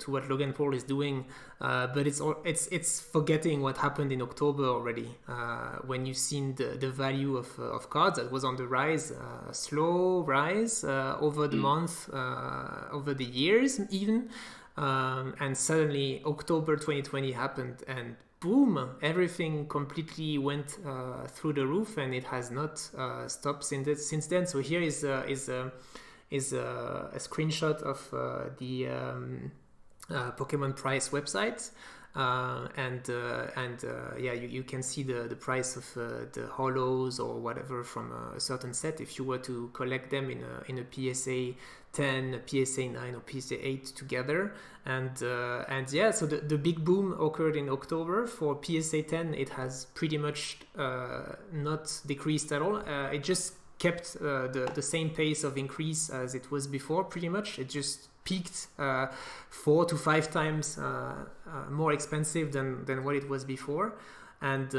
what Logan Paul is doing. But it's forgetting what happened in October already. When you've seen the value of cards that was on the rise, slow rise over the month, over the years even, and suddenly October 2020 happened and boom, everything completely went through the roof, and it has not stopped since then. So here is a screenshot of the Pokemon Price website, yeah, you can see the price of the holos or whatever from a certain set if you were to collect them in a PSA 10, a PSA 9 or PSA 8 together, and yeah, so the big boom occurred in October. For PSA 10 it has pretty much not decreased at all. It just kept the same pace of increase as it was before. Pretty much it just peaked 4 to 5 times more expensive than what it was before, and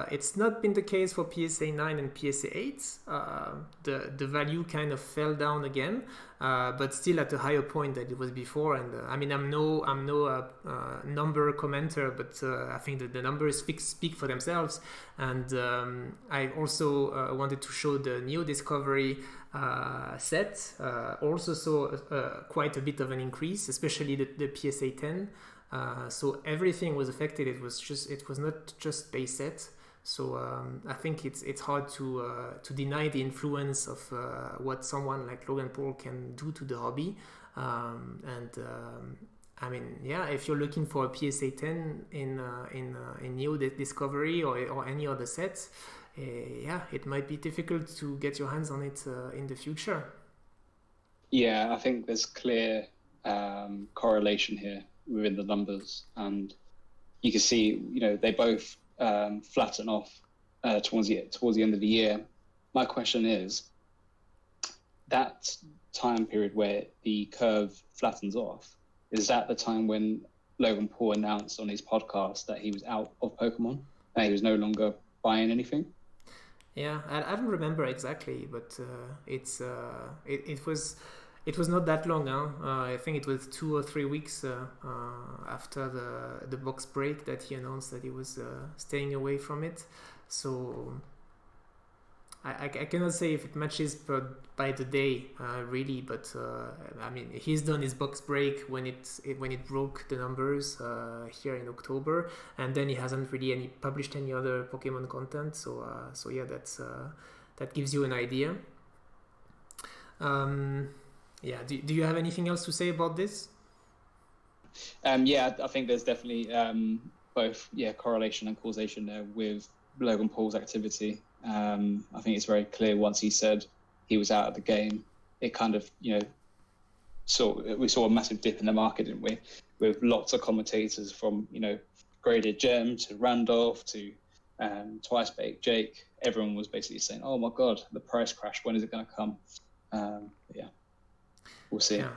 it's not been the case for PSA 9 and PSA 8. The value kind of fell down again, but still at a higher point than it was before. And I'm no number commenter, but I think that the numbers speak for themselves. And I also wanted to show the Neo Discovery set also saw quite a bit of an increase, especially the PSA 10. So everything was affected. It was not just base set. So I think it's hard to deny the influence of what someone like Logan Paul can do to the hobby. Yeah, if you're looking for a PSA 10 in Neo Discovery or any other sets, yeah, it might be difficult to get your hands on it in the future. Yeah, I think there's clear correlation here within the numbers, and you can see, they both flatten off towards the end of the year. My question is, that time period where the curve flattens off, is that the time when Logan Paul announced on his podcast that he was out of Pokemon and he was no longer buying anything? Yeah, I don't remember exactly, but it was not that long now. I think it was 2 or 3 weeks after the box break that he announced that he was staying away from it. So I cannot say if it matches by the day really, but he's done his box break when it broke the numbers here in October, and then he hasn't really published any other Pokemon content. So yeah, that gives you an idea. Yeah, do you have anything else to say about this? Yeah, I think there's definitely both correlation and causation there with Logan Paul's activity. I think it's very clear once he said he was out of the game, it kind of, we saw a massive dip in the market, didn't we? With lots of commentators from, Graded Gem to Randolph to Twice Baked Jake. Everyone was basically saying, oh my God, the price crash, when is it going to come? Yeah. We'll see. Yeah.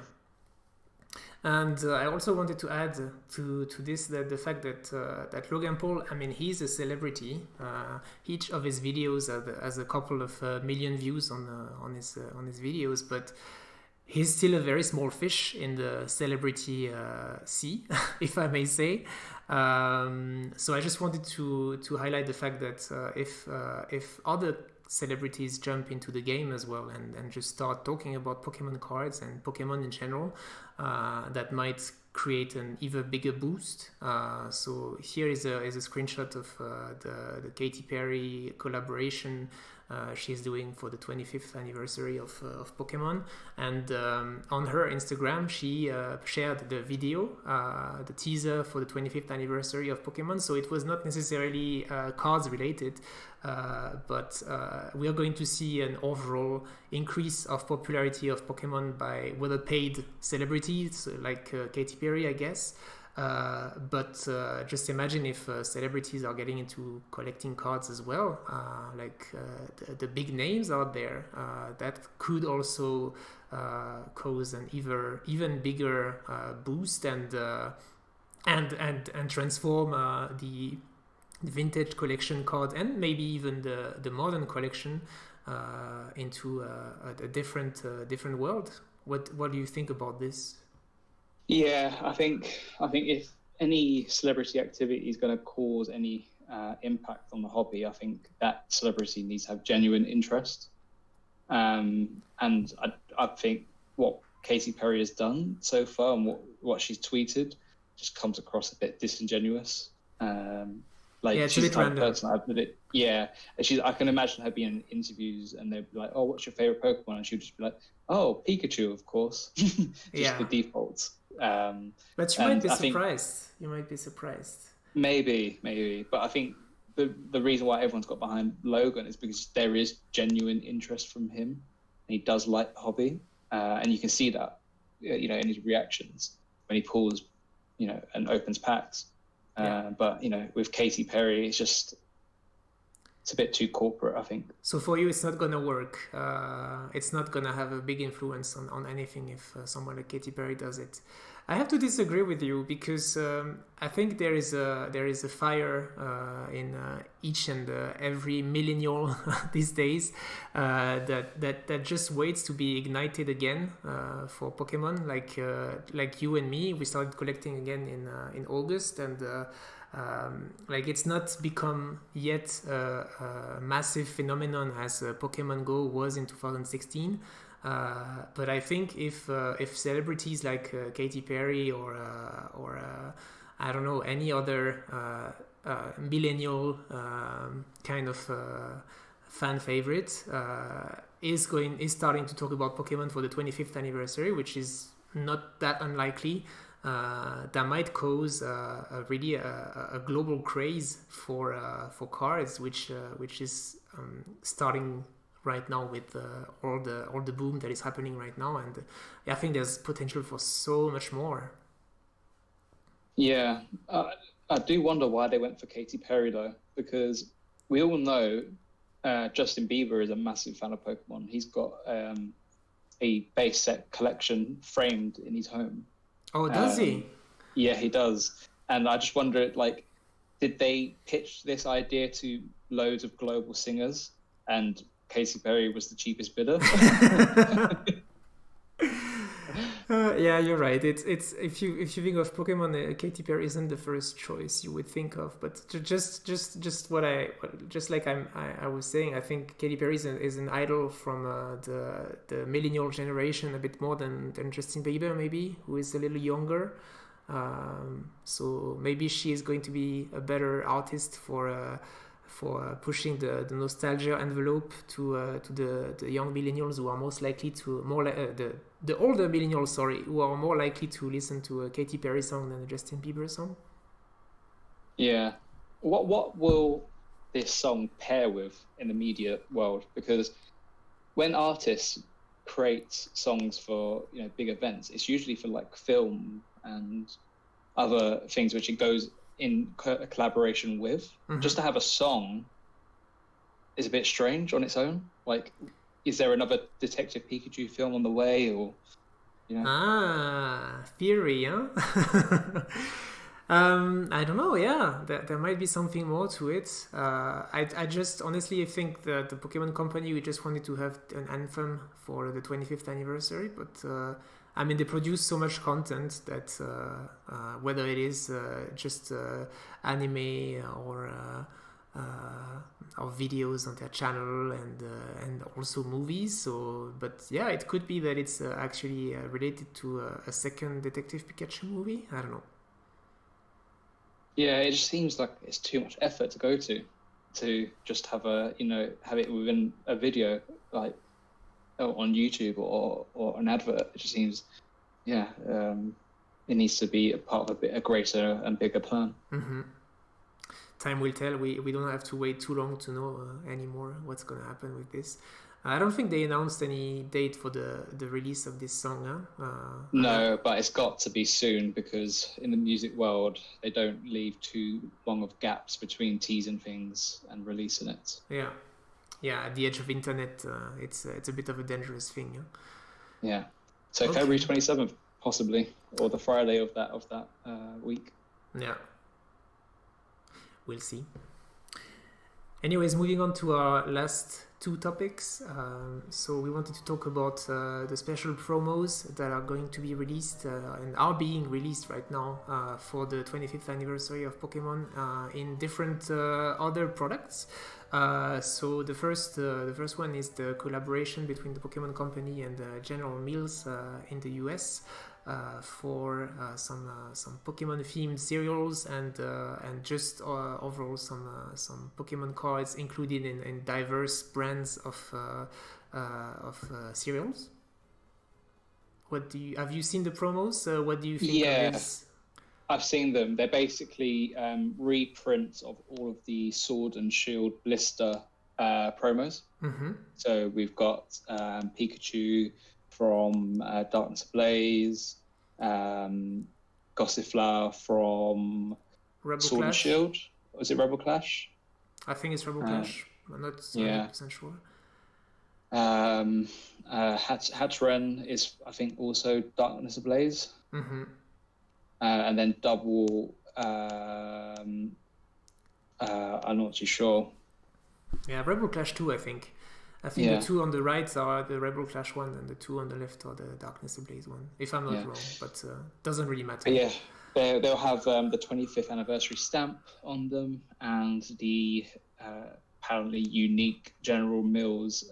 And I also wanted to add to this that the fact that Logan Paul, he's a celebrity. Each of his videos has a couple of million views on his videos, but he's still a very small fish in the celebrity sea, if I may say. So I just wanted to highlight the fact that if other celebrities jump into the game as well and just start talking about Pokemon cards and Pokemon in general, that might create an even bigger boost. So here is a screenshot of the Katy Perry collaboration she's doing for the 25th anniversary of Pokemon, and on her Instagram she shared the video, the teaser for the 25th anniversary of Pokemon. So it was not necessarily cards related, but we are going to see an overall increase of popularity of Pokemon by whether paid celebrities like Katy Perry, I guess, But just imagine if celebrities are getting into collecting cards as well, the big names out there. That could also cause an even bigger boost and transform the vintage collection card and maybe even the modern collection into a different world. What do you think about this? Yeah, I think if any celebrity activity is going to cause any impact on the hobby, I think that celebrity needs to have genuine interest. And I think what Katy Perry has done so far and what she's tweeted just comes across a bit disingenuous. She's the type of person I put it. Yeah, I can imagine her being in interviews and they'd be like, "Oh, what's your favorite Pokemon?" And she'd just be like, "Oh, Pikachu, of course." Just the default. But you might be surprised. You might be surprised. Maybe. But I think the reason why everyone's got behind Logan is because there is genuine interest from him. And he does like the hobby, and you can see that, in his reactions when he pulls, and opens packs. But with Katy Perry, it's a bit too corporate, I think. So for you, it's not gonna work. It's not gonna have a big influence on anything if someone like Katy Perry does it. I have to disagree with you because I think there is a fire in each and every millennial these days that just waits to be ignited again for Pokemon. Like you and me, we started collecting again in August and. It's not become yet a massive phenomenon as Pokemon Go was in 2016. But I think if celebrities like Katy Perry or I don't know, any other millennial kind of fan favorite is starting to talk about Pokemon for the 25th anniversary, which is not that unlikely. That might cause really a global craze for cards, which is starting right now with all the boom that is happening right now, and I think there's potential for so much more. Yeah, I do wonder why they went for Katy Perry though, because we all know Justin Bieber is a massive fan of Pokemon. He's got a base set collection framed in his home. Oh, does he? Yeah, he does. And I just wonder, did they pitch this idea to loads of global singers and Katy Perry was the cheapest bidder? Yeah, you're right. It's if you think of Pokemon, Katy Perry isn't the first choice you would think of. But just like I was saying, I think Katy Perry is an idol from the millennial generation a bit more than Justin Bieber, maybe, who is a little younger. So maybe she is going to be a better artist for pushing the nostalgia envelope to the young millennials who are most likely to the older millennials, who are more likely to listen to a Katy Perry song than a Justin Bieber song. Yeah, what will this song pair with in the media world? Because when artists create songs for big events, it's usually for film and other things which it goes in collaboration with. Mm-hmm. Just to have a song is a bit strange on its own. Is there another Detective Pikachu film on the way, or theory, huh? I don't know. Yeah, there might be something more to it. I just honestly think that the Pokemon Company, we just wanted to have an anthem for the 25th anniversary, but they produce so much content that whether it is just anime or videos on their channel and also movies. So, but yeah, it could be that it's actually related to a second Detective Pikachu movie. I don't know. Yeah, it just seems like it's too much effort to go to just have have it within a video on YouTube or an advert. It just seems, it needs to be a part of a greater and bigger plan. Mm-hmm. Time will tell. We don't have to wait too long to know anymore what's going to happen with this. I don't think they announced any date for the release of this song. Huh? No, but it's got to be soon because in the music world, they don't leave too long of gaps between teasing things and releasing it. Yeah, yeah. At the edge of internet, it's a bit of a dangerous thing. Huh? Yeah. So okay. February 27th, possibly, or the Friday of that week. Yeah. We'll see. Anyways, moving on to our last two topics. So we wanted to talk about the special promos that are going to be released and are being released right now for the 25th anniversary of Pokemon in different other products. So the first one is the collaboration between the Pokemon Company and General Mills in the US. For some Pokemon themed cereals and just overall some Pokemon cards included in diverse brands of cereals. Have you seen the promos? What do you think of this? I've seen them. They're basically reprints of all of the Sword and Shield blister promos. Mm-hmm. So we've got Pikachu from Darkness Ablaze, Gossifleur from Rebel Sword Clash. and Shield. Was it Rebel Clash? I think it's Rebel Clash. I'm not 100% sure. Hatchren is, I think, also Darkness Ablaze. Mm-hmm. And then double, I'm not too sure. Yeah, Rebel Clash 2, I think. The two on the right are the Rebel Clash one, and the two on the left are the Darkness Ablaze one, if I'm not wrong, but doesn't really matter. Yeah, they'll have the 25th anniversary stamp on them, and the apparently unique General Mills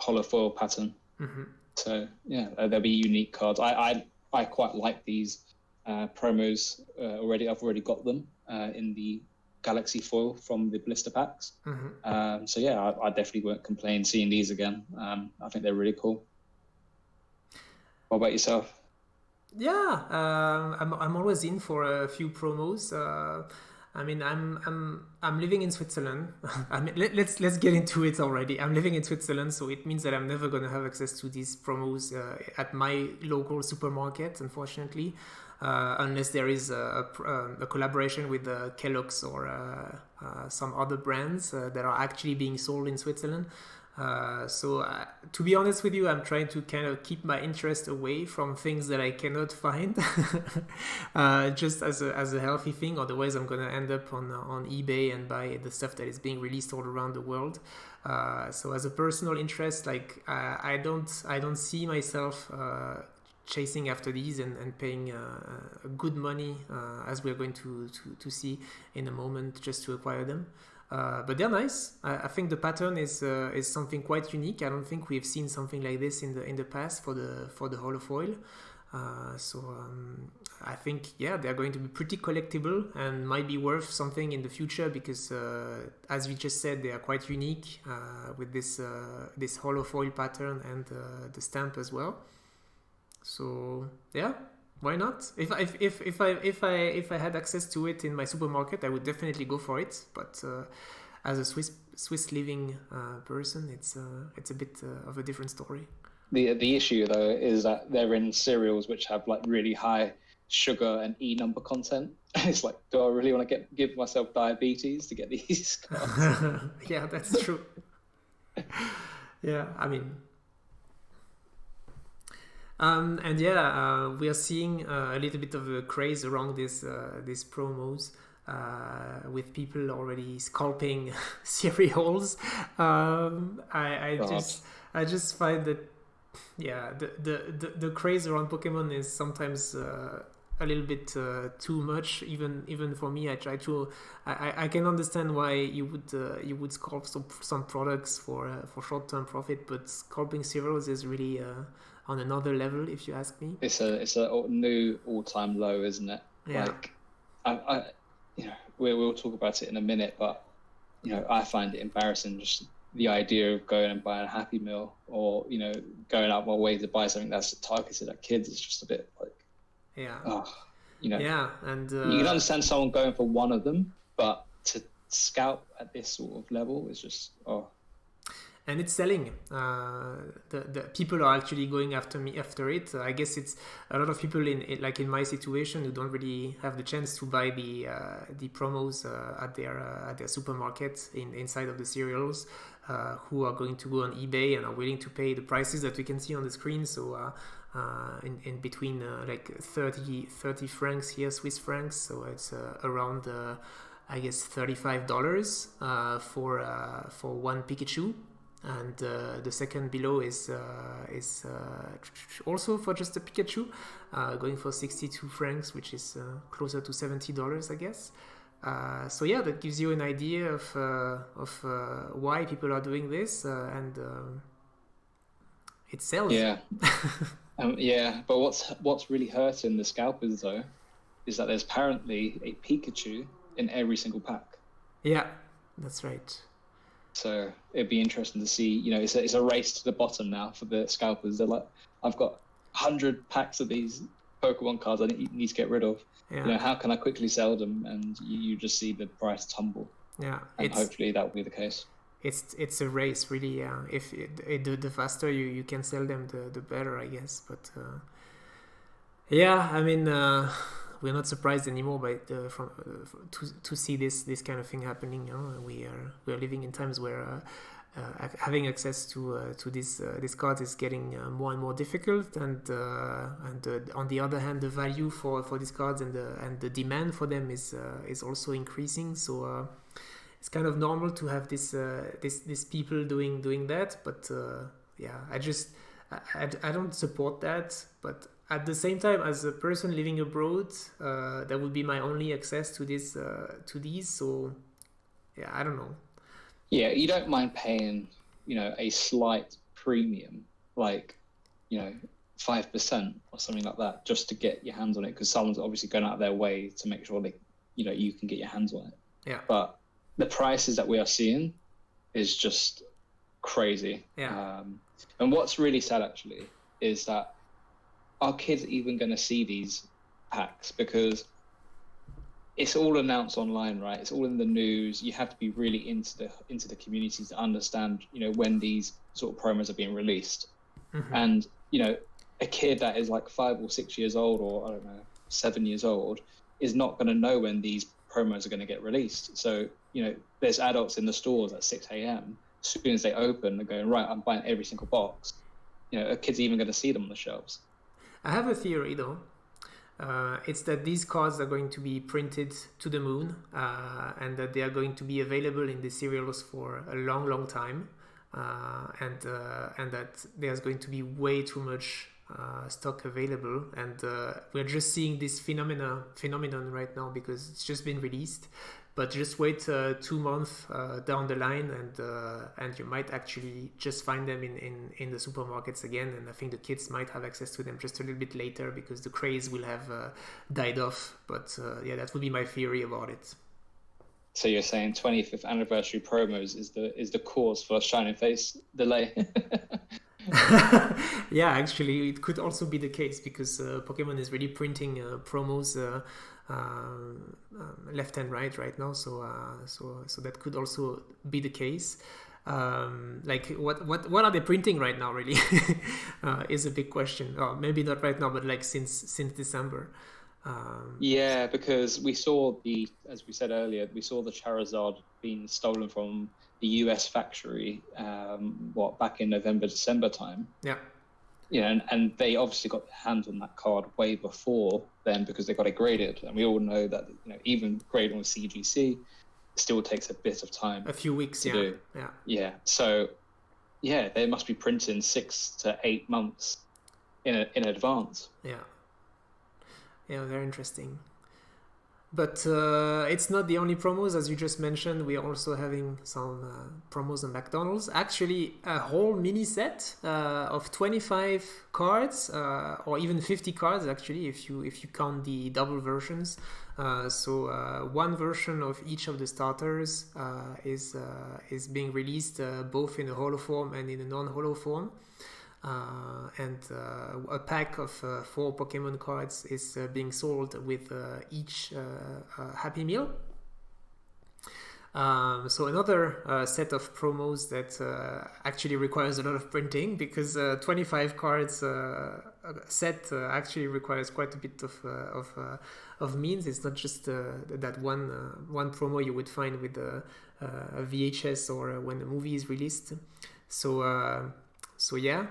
holofoil pattern. Mm-hmm. So yeah, there'll be unique cards. I quite like these promos already. I've already got them in the Galaxy foil from the blister packs. Mm-hmm. So yeah, I definitely won't complain seeing these again. I think they're really cool. What about yourself? Yeah, I'm always in for a few promos. I mean, I'm living in Switzerland. I mean, let's get into it already. I'm living in Switzerland, so it means that I'm never gonna have access to these promos at my local supermarket, unfortunately. Unless there is a collaboration with Kellogg's or some other brands that are actually being sold in Switzerland. So to be honest with you, I'm trying to kind of keep my interest away from things that I cannot find, just as a healthy thing. Otherwise, I'm gonna end up on eBay and buy the stuff that is being released all around the world. So as a personal interest, like I don't see myself chasing after these and paying good money as we're going to see in a moment just to acquire them. But they're nice. I think the pattern is something quite unique. I don't think we've seen something like this in the past for the holofoil. I think they're going to be pretty collectible and might be worth something in the future because as we just said, they are quite unique with this holofoil pattern and the stamp as well. So yeah, why not? If I had access to it in my supermarket, I would definitely go for it. But as a Swiss living person, it's a bit of a different story. The issue though is that they're in cereals which have like really high sugar and E number content. It's like, do I really want to give myself diabetes to get these cards? Yeah, that's true. Yeah, I mean. We are seeing a little bit of a craze around these promos with people already scalping cereals. I just find that the craze around Pokemon is sometimes a little bit too much. Even for me, I can understand why you would scalp some products for short-term profit, but scalping cereals is really on another level, if you ask me. It's a new all-time low, isn't it? Yeah. Like, we'll talk about it in a minute, but I find it embarrassing just the idea of going and buying a Happy Meal or going out my way to buy something that's targeted at kids. It's just a bit like, and you can understand someone going for one of them, but to scalp at this sort of level is just and it's selling. The people are actually going after it. I guess it's a lot of people in my situation who don't really have the chance to buy the promos at their supermarket inside of the cereals, who are going to go on eBay and are willing to pay the prices that we can see on the screen. So in between like 30 francs here, Swiss francs. So it's around I guess $35 for one Pikachu. And the second below is also for just a Pikachu, going for 62 francs, which is closer to $70, I guess. So yeah, that gives you an idea of why people are doing this, and it sells. Yeah, yeah. But what's really hurting the scalpers though is that there's apparently a Pikachu in every single pack. Yeah, that's right. So it'd be interesting to see, it's a race to the bottom now for the scalpers. They're like, I've got 100 packs of these Pokemon cards I need to get rid of. Yeah. How can I quickly sell them? And you just see the price tumble. Yeah. And hopefully that will be the case. It's a race, really. If the faster you can sell them, the better, I guess. But yeah, I mean, we're not surprised anymore by to see this kind of thing happening. We are living in times where having access to these cards is getting more and more difficult, and on the other hand, the value for these cards and the demand for them is also increasing. So it's kind of normal to have these people doing that. But yeah, I don't support that, but at the same time, as a person living abroad, that would be my only access to these. So, yeah, I don't know. Yeah, you don't mind paying, a slight premium, like, 5% or something like that, just to get your hands on it, because someone's obviously going out of their way to make sure you can get your hands on it. Yeah. But the prices that we are seeing is just crazy. Yeah. And what's really sad actually is that are kids even going to see these packs? Because it's all announced online, right? It's all in the news. You have to be really into the community to understand, when these sort of promos are being released. Mm-hmm. And, a kid that is like 5 or 6 years old, or I don't know, 7 years old, is not going to know when these promos are going to get released. So, there's adults in the stores at 6 a.m. As soon as they open, they're going, right, I'm buying every single box. A kid's even going to see them on the shelves. I have a theory, though. It's that these cards are going to be printed to the moon, and that they are going to be available in the cereals for a long, long time, and that there's going to be way too much stock available, and we're just seeing this phenomenon right now because it's just been released. But just wait 2 months down the line, and you might actually just find them in the supermarkets again. And I think the kids might have access to them just a little bit later because the craze will have died off. But yeah, that would be my theory about it. So you're saying 25th anniversary promos is the cause for Shining Fates delay? Yeah, actually, it could also be the case because Pokemon is really printing promos. Left and right now, so that could also be the case. Like what are they printing right now? Really, is a big question. Or maybe not right now, but like since December. Yeah, because we saw as we said earlier, we saw the Charizard being stolen from the US factory. Back in November, December time. Yeah. And they obviously got their hands on that card way before then because they got it graded. And we all know that, even grading with CGC still takes a bit of time. A few weeks to do. Yeah. Yeah. So, yeah, they must be printing 6 to 8 months in advance. Yeah. Yeah, very interesting. But it's not the only promos, as you just mentioned. We are also having some promos on McDonald's. Actually, a whole mini set of 25 cards, or even 50 cards. Actually, if you count the double versions. So one version of each of the starters is being released both in a holo form and in a non-holo form. And a pack of 4 Pokemon cards is being sold with each Happy Meal. So another set of promos that actually requires a lot of printing, because 25 cards set actually requires quite a bit of means. It's not just that one promo you would find with a VHS or when a movie is released. So yeah.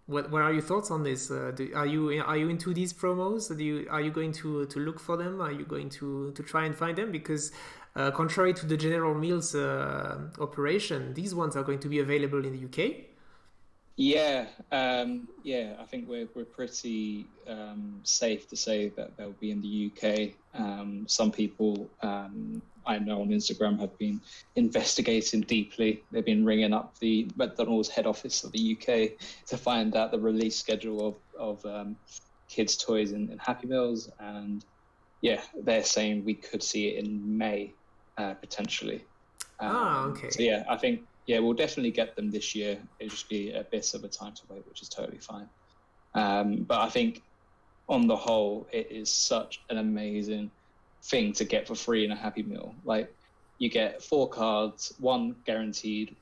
What are your thoughts on this? Are you into these promos? Are you going to look for them? Are you going to try and find them? Because contrary to the General Mills operation, these ones are going to be available in the UK. Yeah, I think we're pretty safe to say that they'll be in the UK. Some people I know on Instagram have been investigating deeply. They've been ringing up the McDonald's head office of the UK to find out the release schedule of kids' toys in Happy Meals, and yeah, they're saying we could see it in May potentially. Okay. So yeah, I think we'll definitely get them this year. It'll just be a bit of a time to wait, which is totally fine. But I think on the whole, it is such an amazing thing to get for free in a Happy Meal. Like, you get 4 cards, 1 guaranteed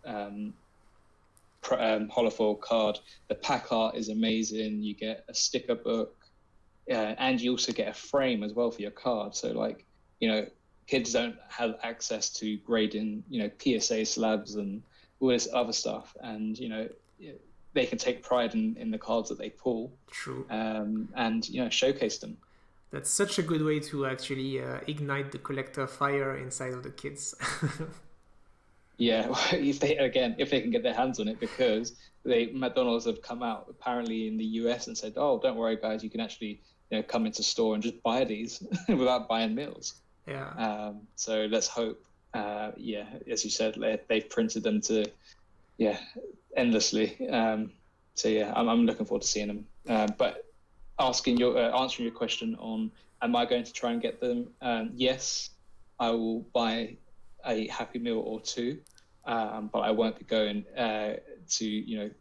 holofoil card. The pack art is amazing. You get a sticker book, and you also get a frame as well for your card. So, like, kids don't have access to grading, PSA slabs and all this other stuff, and they can take pride in the cards that they pull. True. And showcase them. That's such a good way to actually ignite the collector fire inside of the kids. Yeah, if they can get their hands on it, because McDonald's have come out apparently in the US and said, "Oh, don't worry, guys, you can actually come into store and just buy these without buying meals." Yeah. So let's hope. As you said, they've printed them to, endlessly. So yeah, I'm looking forward to seeing them. But answering your question on, am I going to try and get them? Yes, I will buy a Happy Meal or 2, but I won't be going to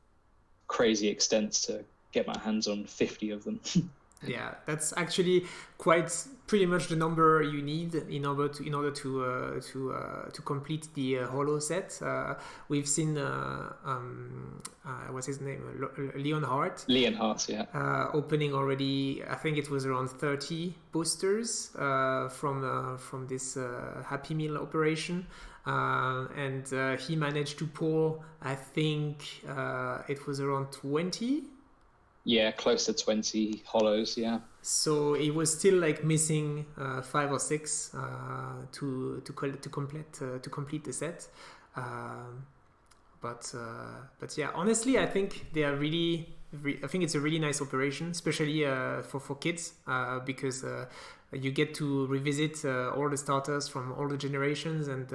crazy extents to get my hands on 50 of them. Yeah, that's actually pretty much the number you need in order to complete the holo set. We've seen what's his name, Leon Hart. Leon Hart, yeah. Opening already, I think it was around 30 boosters from this Happy Meal operation. And he managed to pull, I think it was around 20. Yeah, close to 20 holos, yeah. So it was still like missing 5 or 6 to complete the set. But yeah, honestly, I think they are I think it's a really nice operation, especially for kids, because you get to revisit all the starters from all the generations, and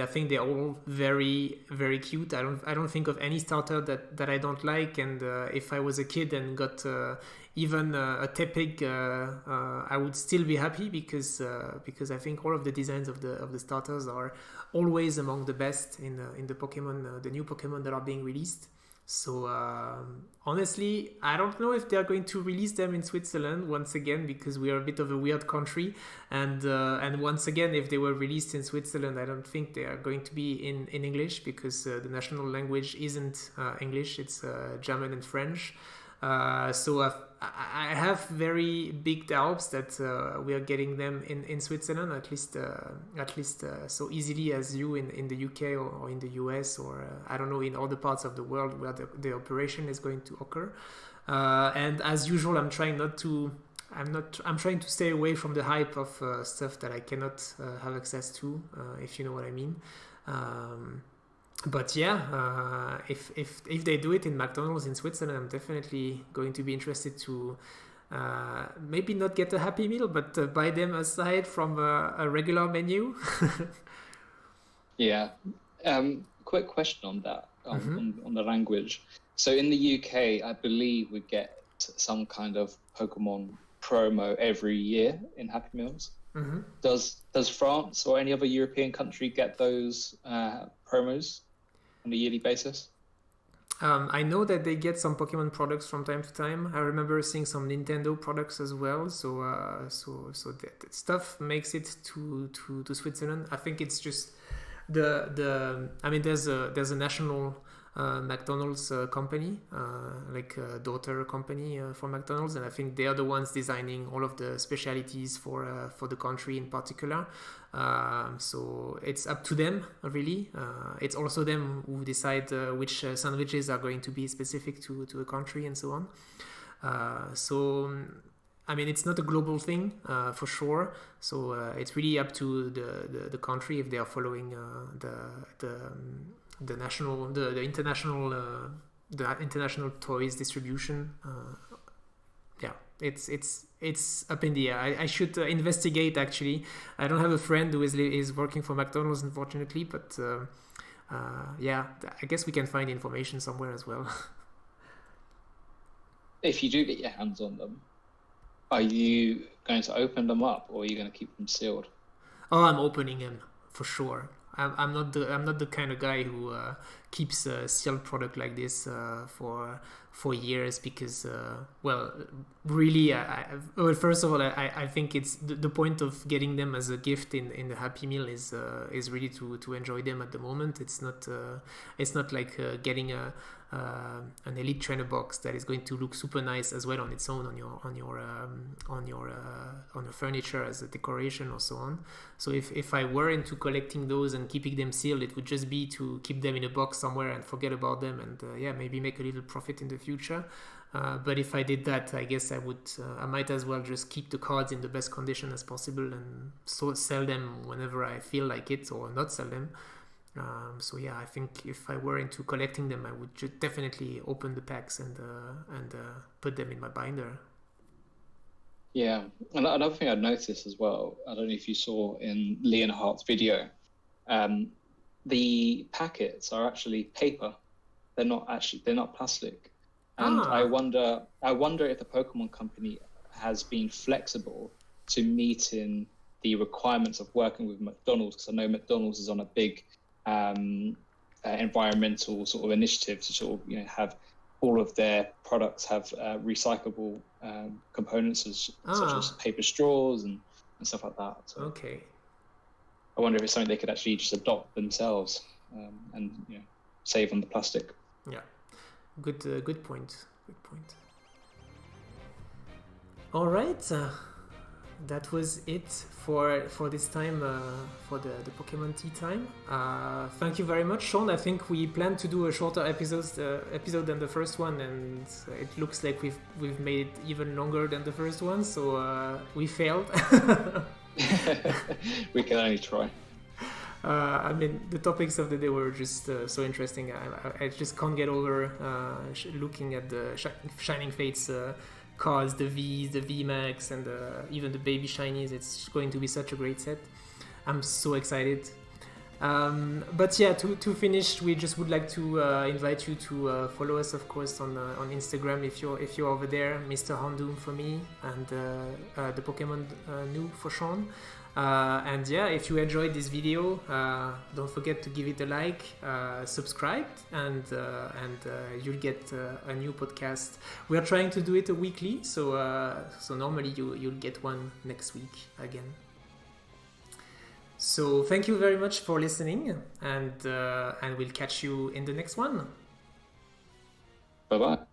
I think they're all very, very cute. I don't think of any starter that I don't like, and if I was a kid and got even a Tepig, I would still be happy, because I think all of the designs of the starters are always among the best in the Pokemon, the new Pokemon that are being released. So honestly, I don't know if they're going to release them in Switzerland once again, because we are a bit of a weird country, and once again, if they were released in Switzerland, I don't think they are going to be in English, because the national language isn't English, it's German and French. So I have very big doubts that we are getting them in Switzerland, at least so easily as you in the UK or in the US, or I don't know, in other parts of the world where the operation is going to occur. And as usual, I'm trying to stay away from the hype of stuff that I cannot have access to, if you know what I mean. But yeah, if they do it in McDonald's in Switzerland, I'm definitely going to be interested to maybe not get a Happy Meal, but buy them aside from a regular menu. Yeah. Quick question on that, on the language. So in the UK, I believe we get some kind of Pokemon promo every year in Happy Meals. Mm-hmm. Does France or any other European country get those promos on a yearly basis? I know that they get some Pokemon products from time to time. I remember seeing some Nintendo products as well. So that stuff makes it to Switzerland. I think it's just I mean, there's a national McDonald's company, like a daughter company for McDonald's, and I think they are the ones designing all of the specialities for the country in particular. So it's up to them, really. It's also them who decide which sandwiches are going to be specific to a country and so on. So I mean, it's not a global thing for sure. So it's really up to the country if they are following the international toys distribution. Yeah, it's up in the air. I should investigate, actually. I don't have a friend who is working for McDonald's, unfortunately, but yeah, I guess we can find information somewhere as well. If you do get your hands on them, are you going to open them up, or are you going to keep them sealed? Oh, I'm opening them for sure. I'm not the kind of guy who keeps a sealed product like this for years, because well, really, well, first of all, I think it's the point of getting them as a gift in the Happy Meal is really to enjoy them at the moment. It's not like getting an Elite Trainer box that is going to look super nice as well on its own on your furniture as a decoration or so on. So if I were into collecting those and keeping them sealed, it would just be to keep them in a box somewhere and forget about them, and yeah, maybe make a little profit in the future. But if I did that, I guess I might as well just keep the cards in the best condition as possible and sell them whenever I feel like it, or not sell them. So yeah, I think if I were into collecting them, I would definitely open the packs and put them in my binder. Yeah, and another thing I'd noticed as well, I don't know if you saw in Leonhardt's video, the packets are actually paper. They're not plastic. And I wonder if the Pokemon Company has been flexible to meeting the requirements of working with McDonald's, because I know McDonald's is on a big environmental sort of initiative to sort of, have all of their products have recyclable components such as paper straws and stuff like that. So okay. I wonder if it's something they could actually just adopt themselves and save on the plastic. Yeah, good point. Good point. All right. That was it for this time for the Pokémon Teatime. Thank you very much, Sean. I think we plan to do a shorter episode than the first one, and it looks like we've made it even longer than the first one. So we failed. We can only try. I mean, the topics of the day were just so interesting. I just can't get over looking at the Shining Fates cards, the Vs, the VMAX, and even the baby shinies. It's going to be such a great set. I'm so excited. But yeah, to finish, we just would like to invite you to follow us, of course, on Instagram if you're over there, Mr. Hondoom for me, and the Pokemon New for Sean. And yeah, if you enjoyed this video, don't forget to give it a like, subscribe, and you'll get a new podcast. We are trying to do it weekly, so normally you'll get one next week again. So thank you very much for listening, and we'll catch you in the next one. Bye-bye.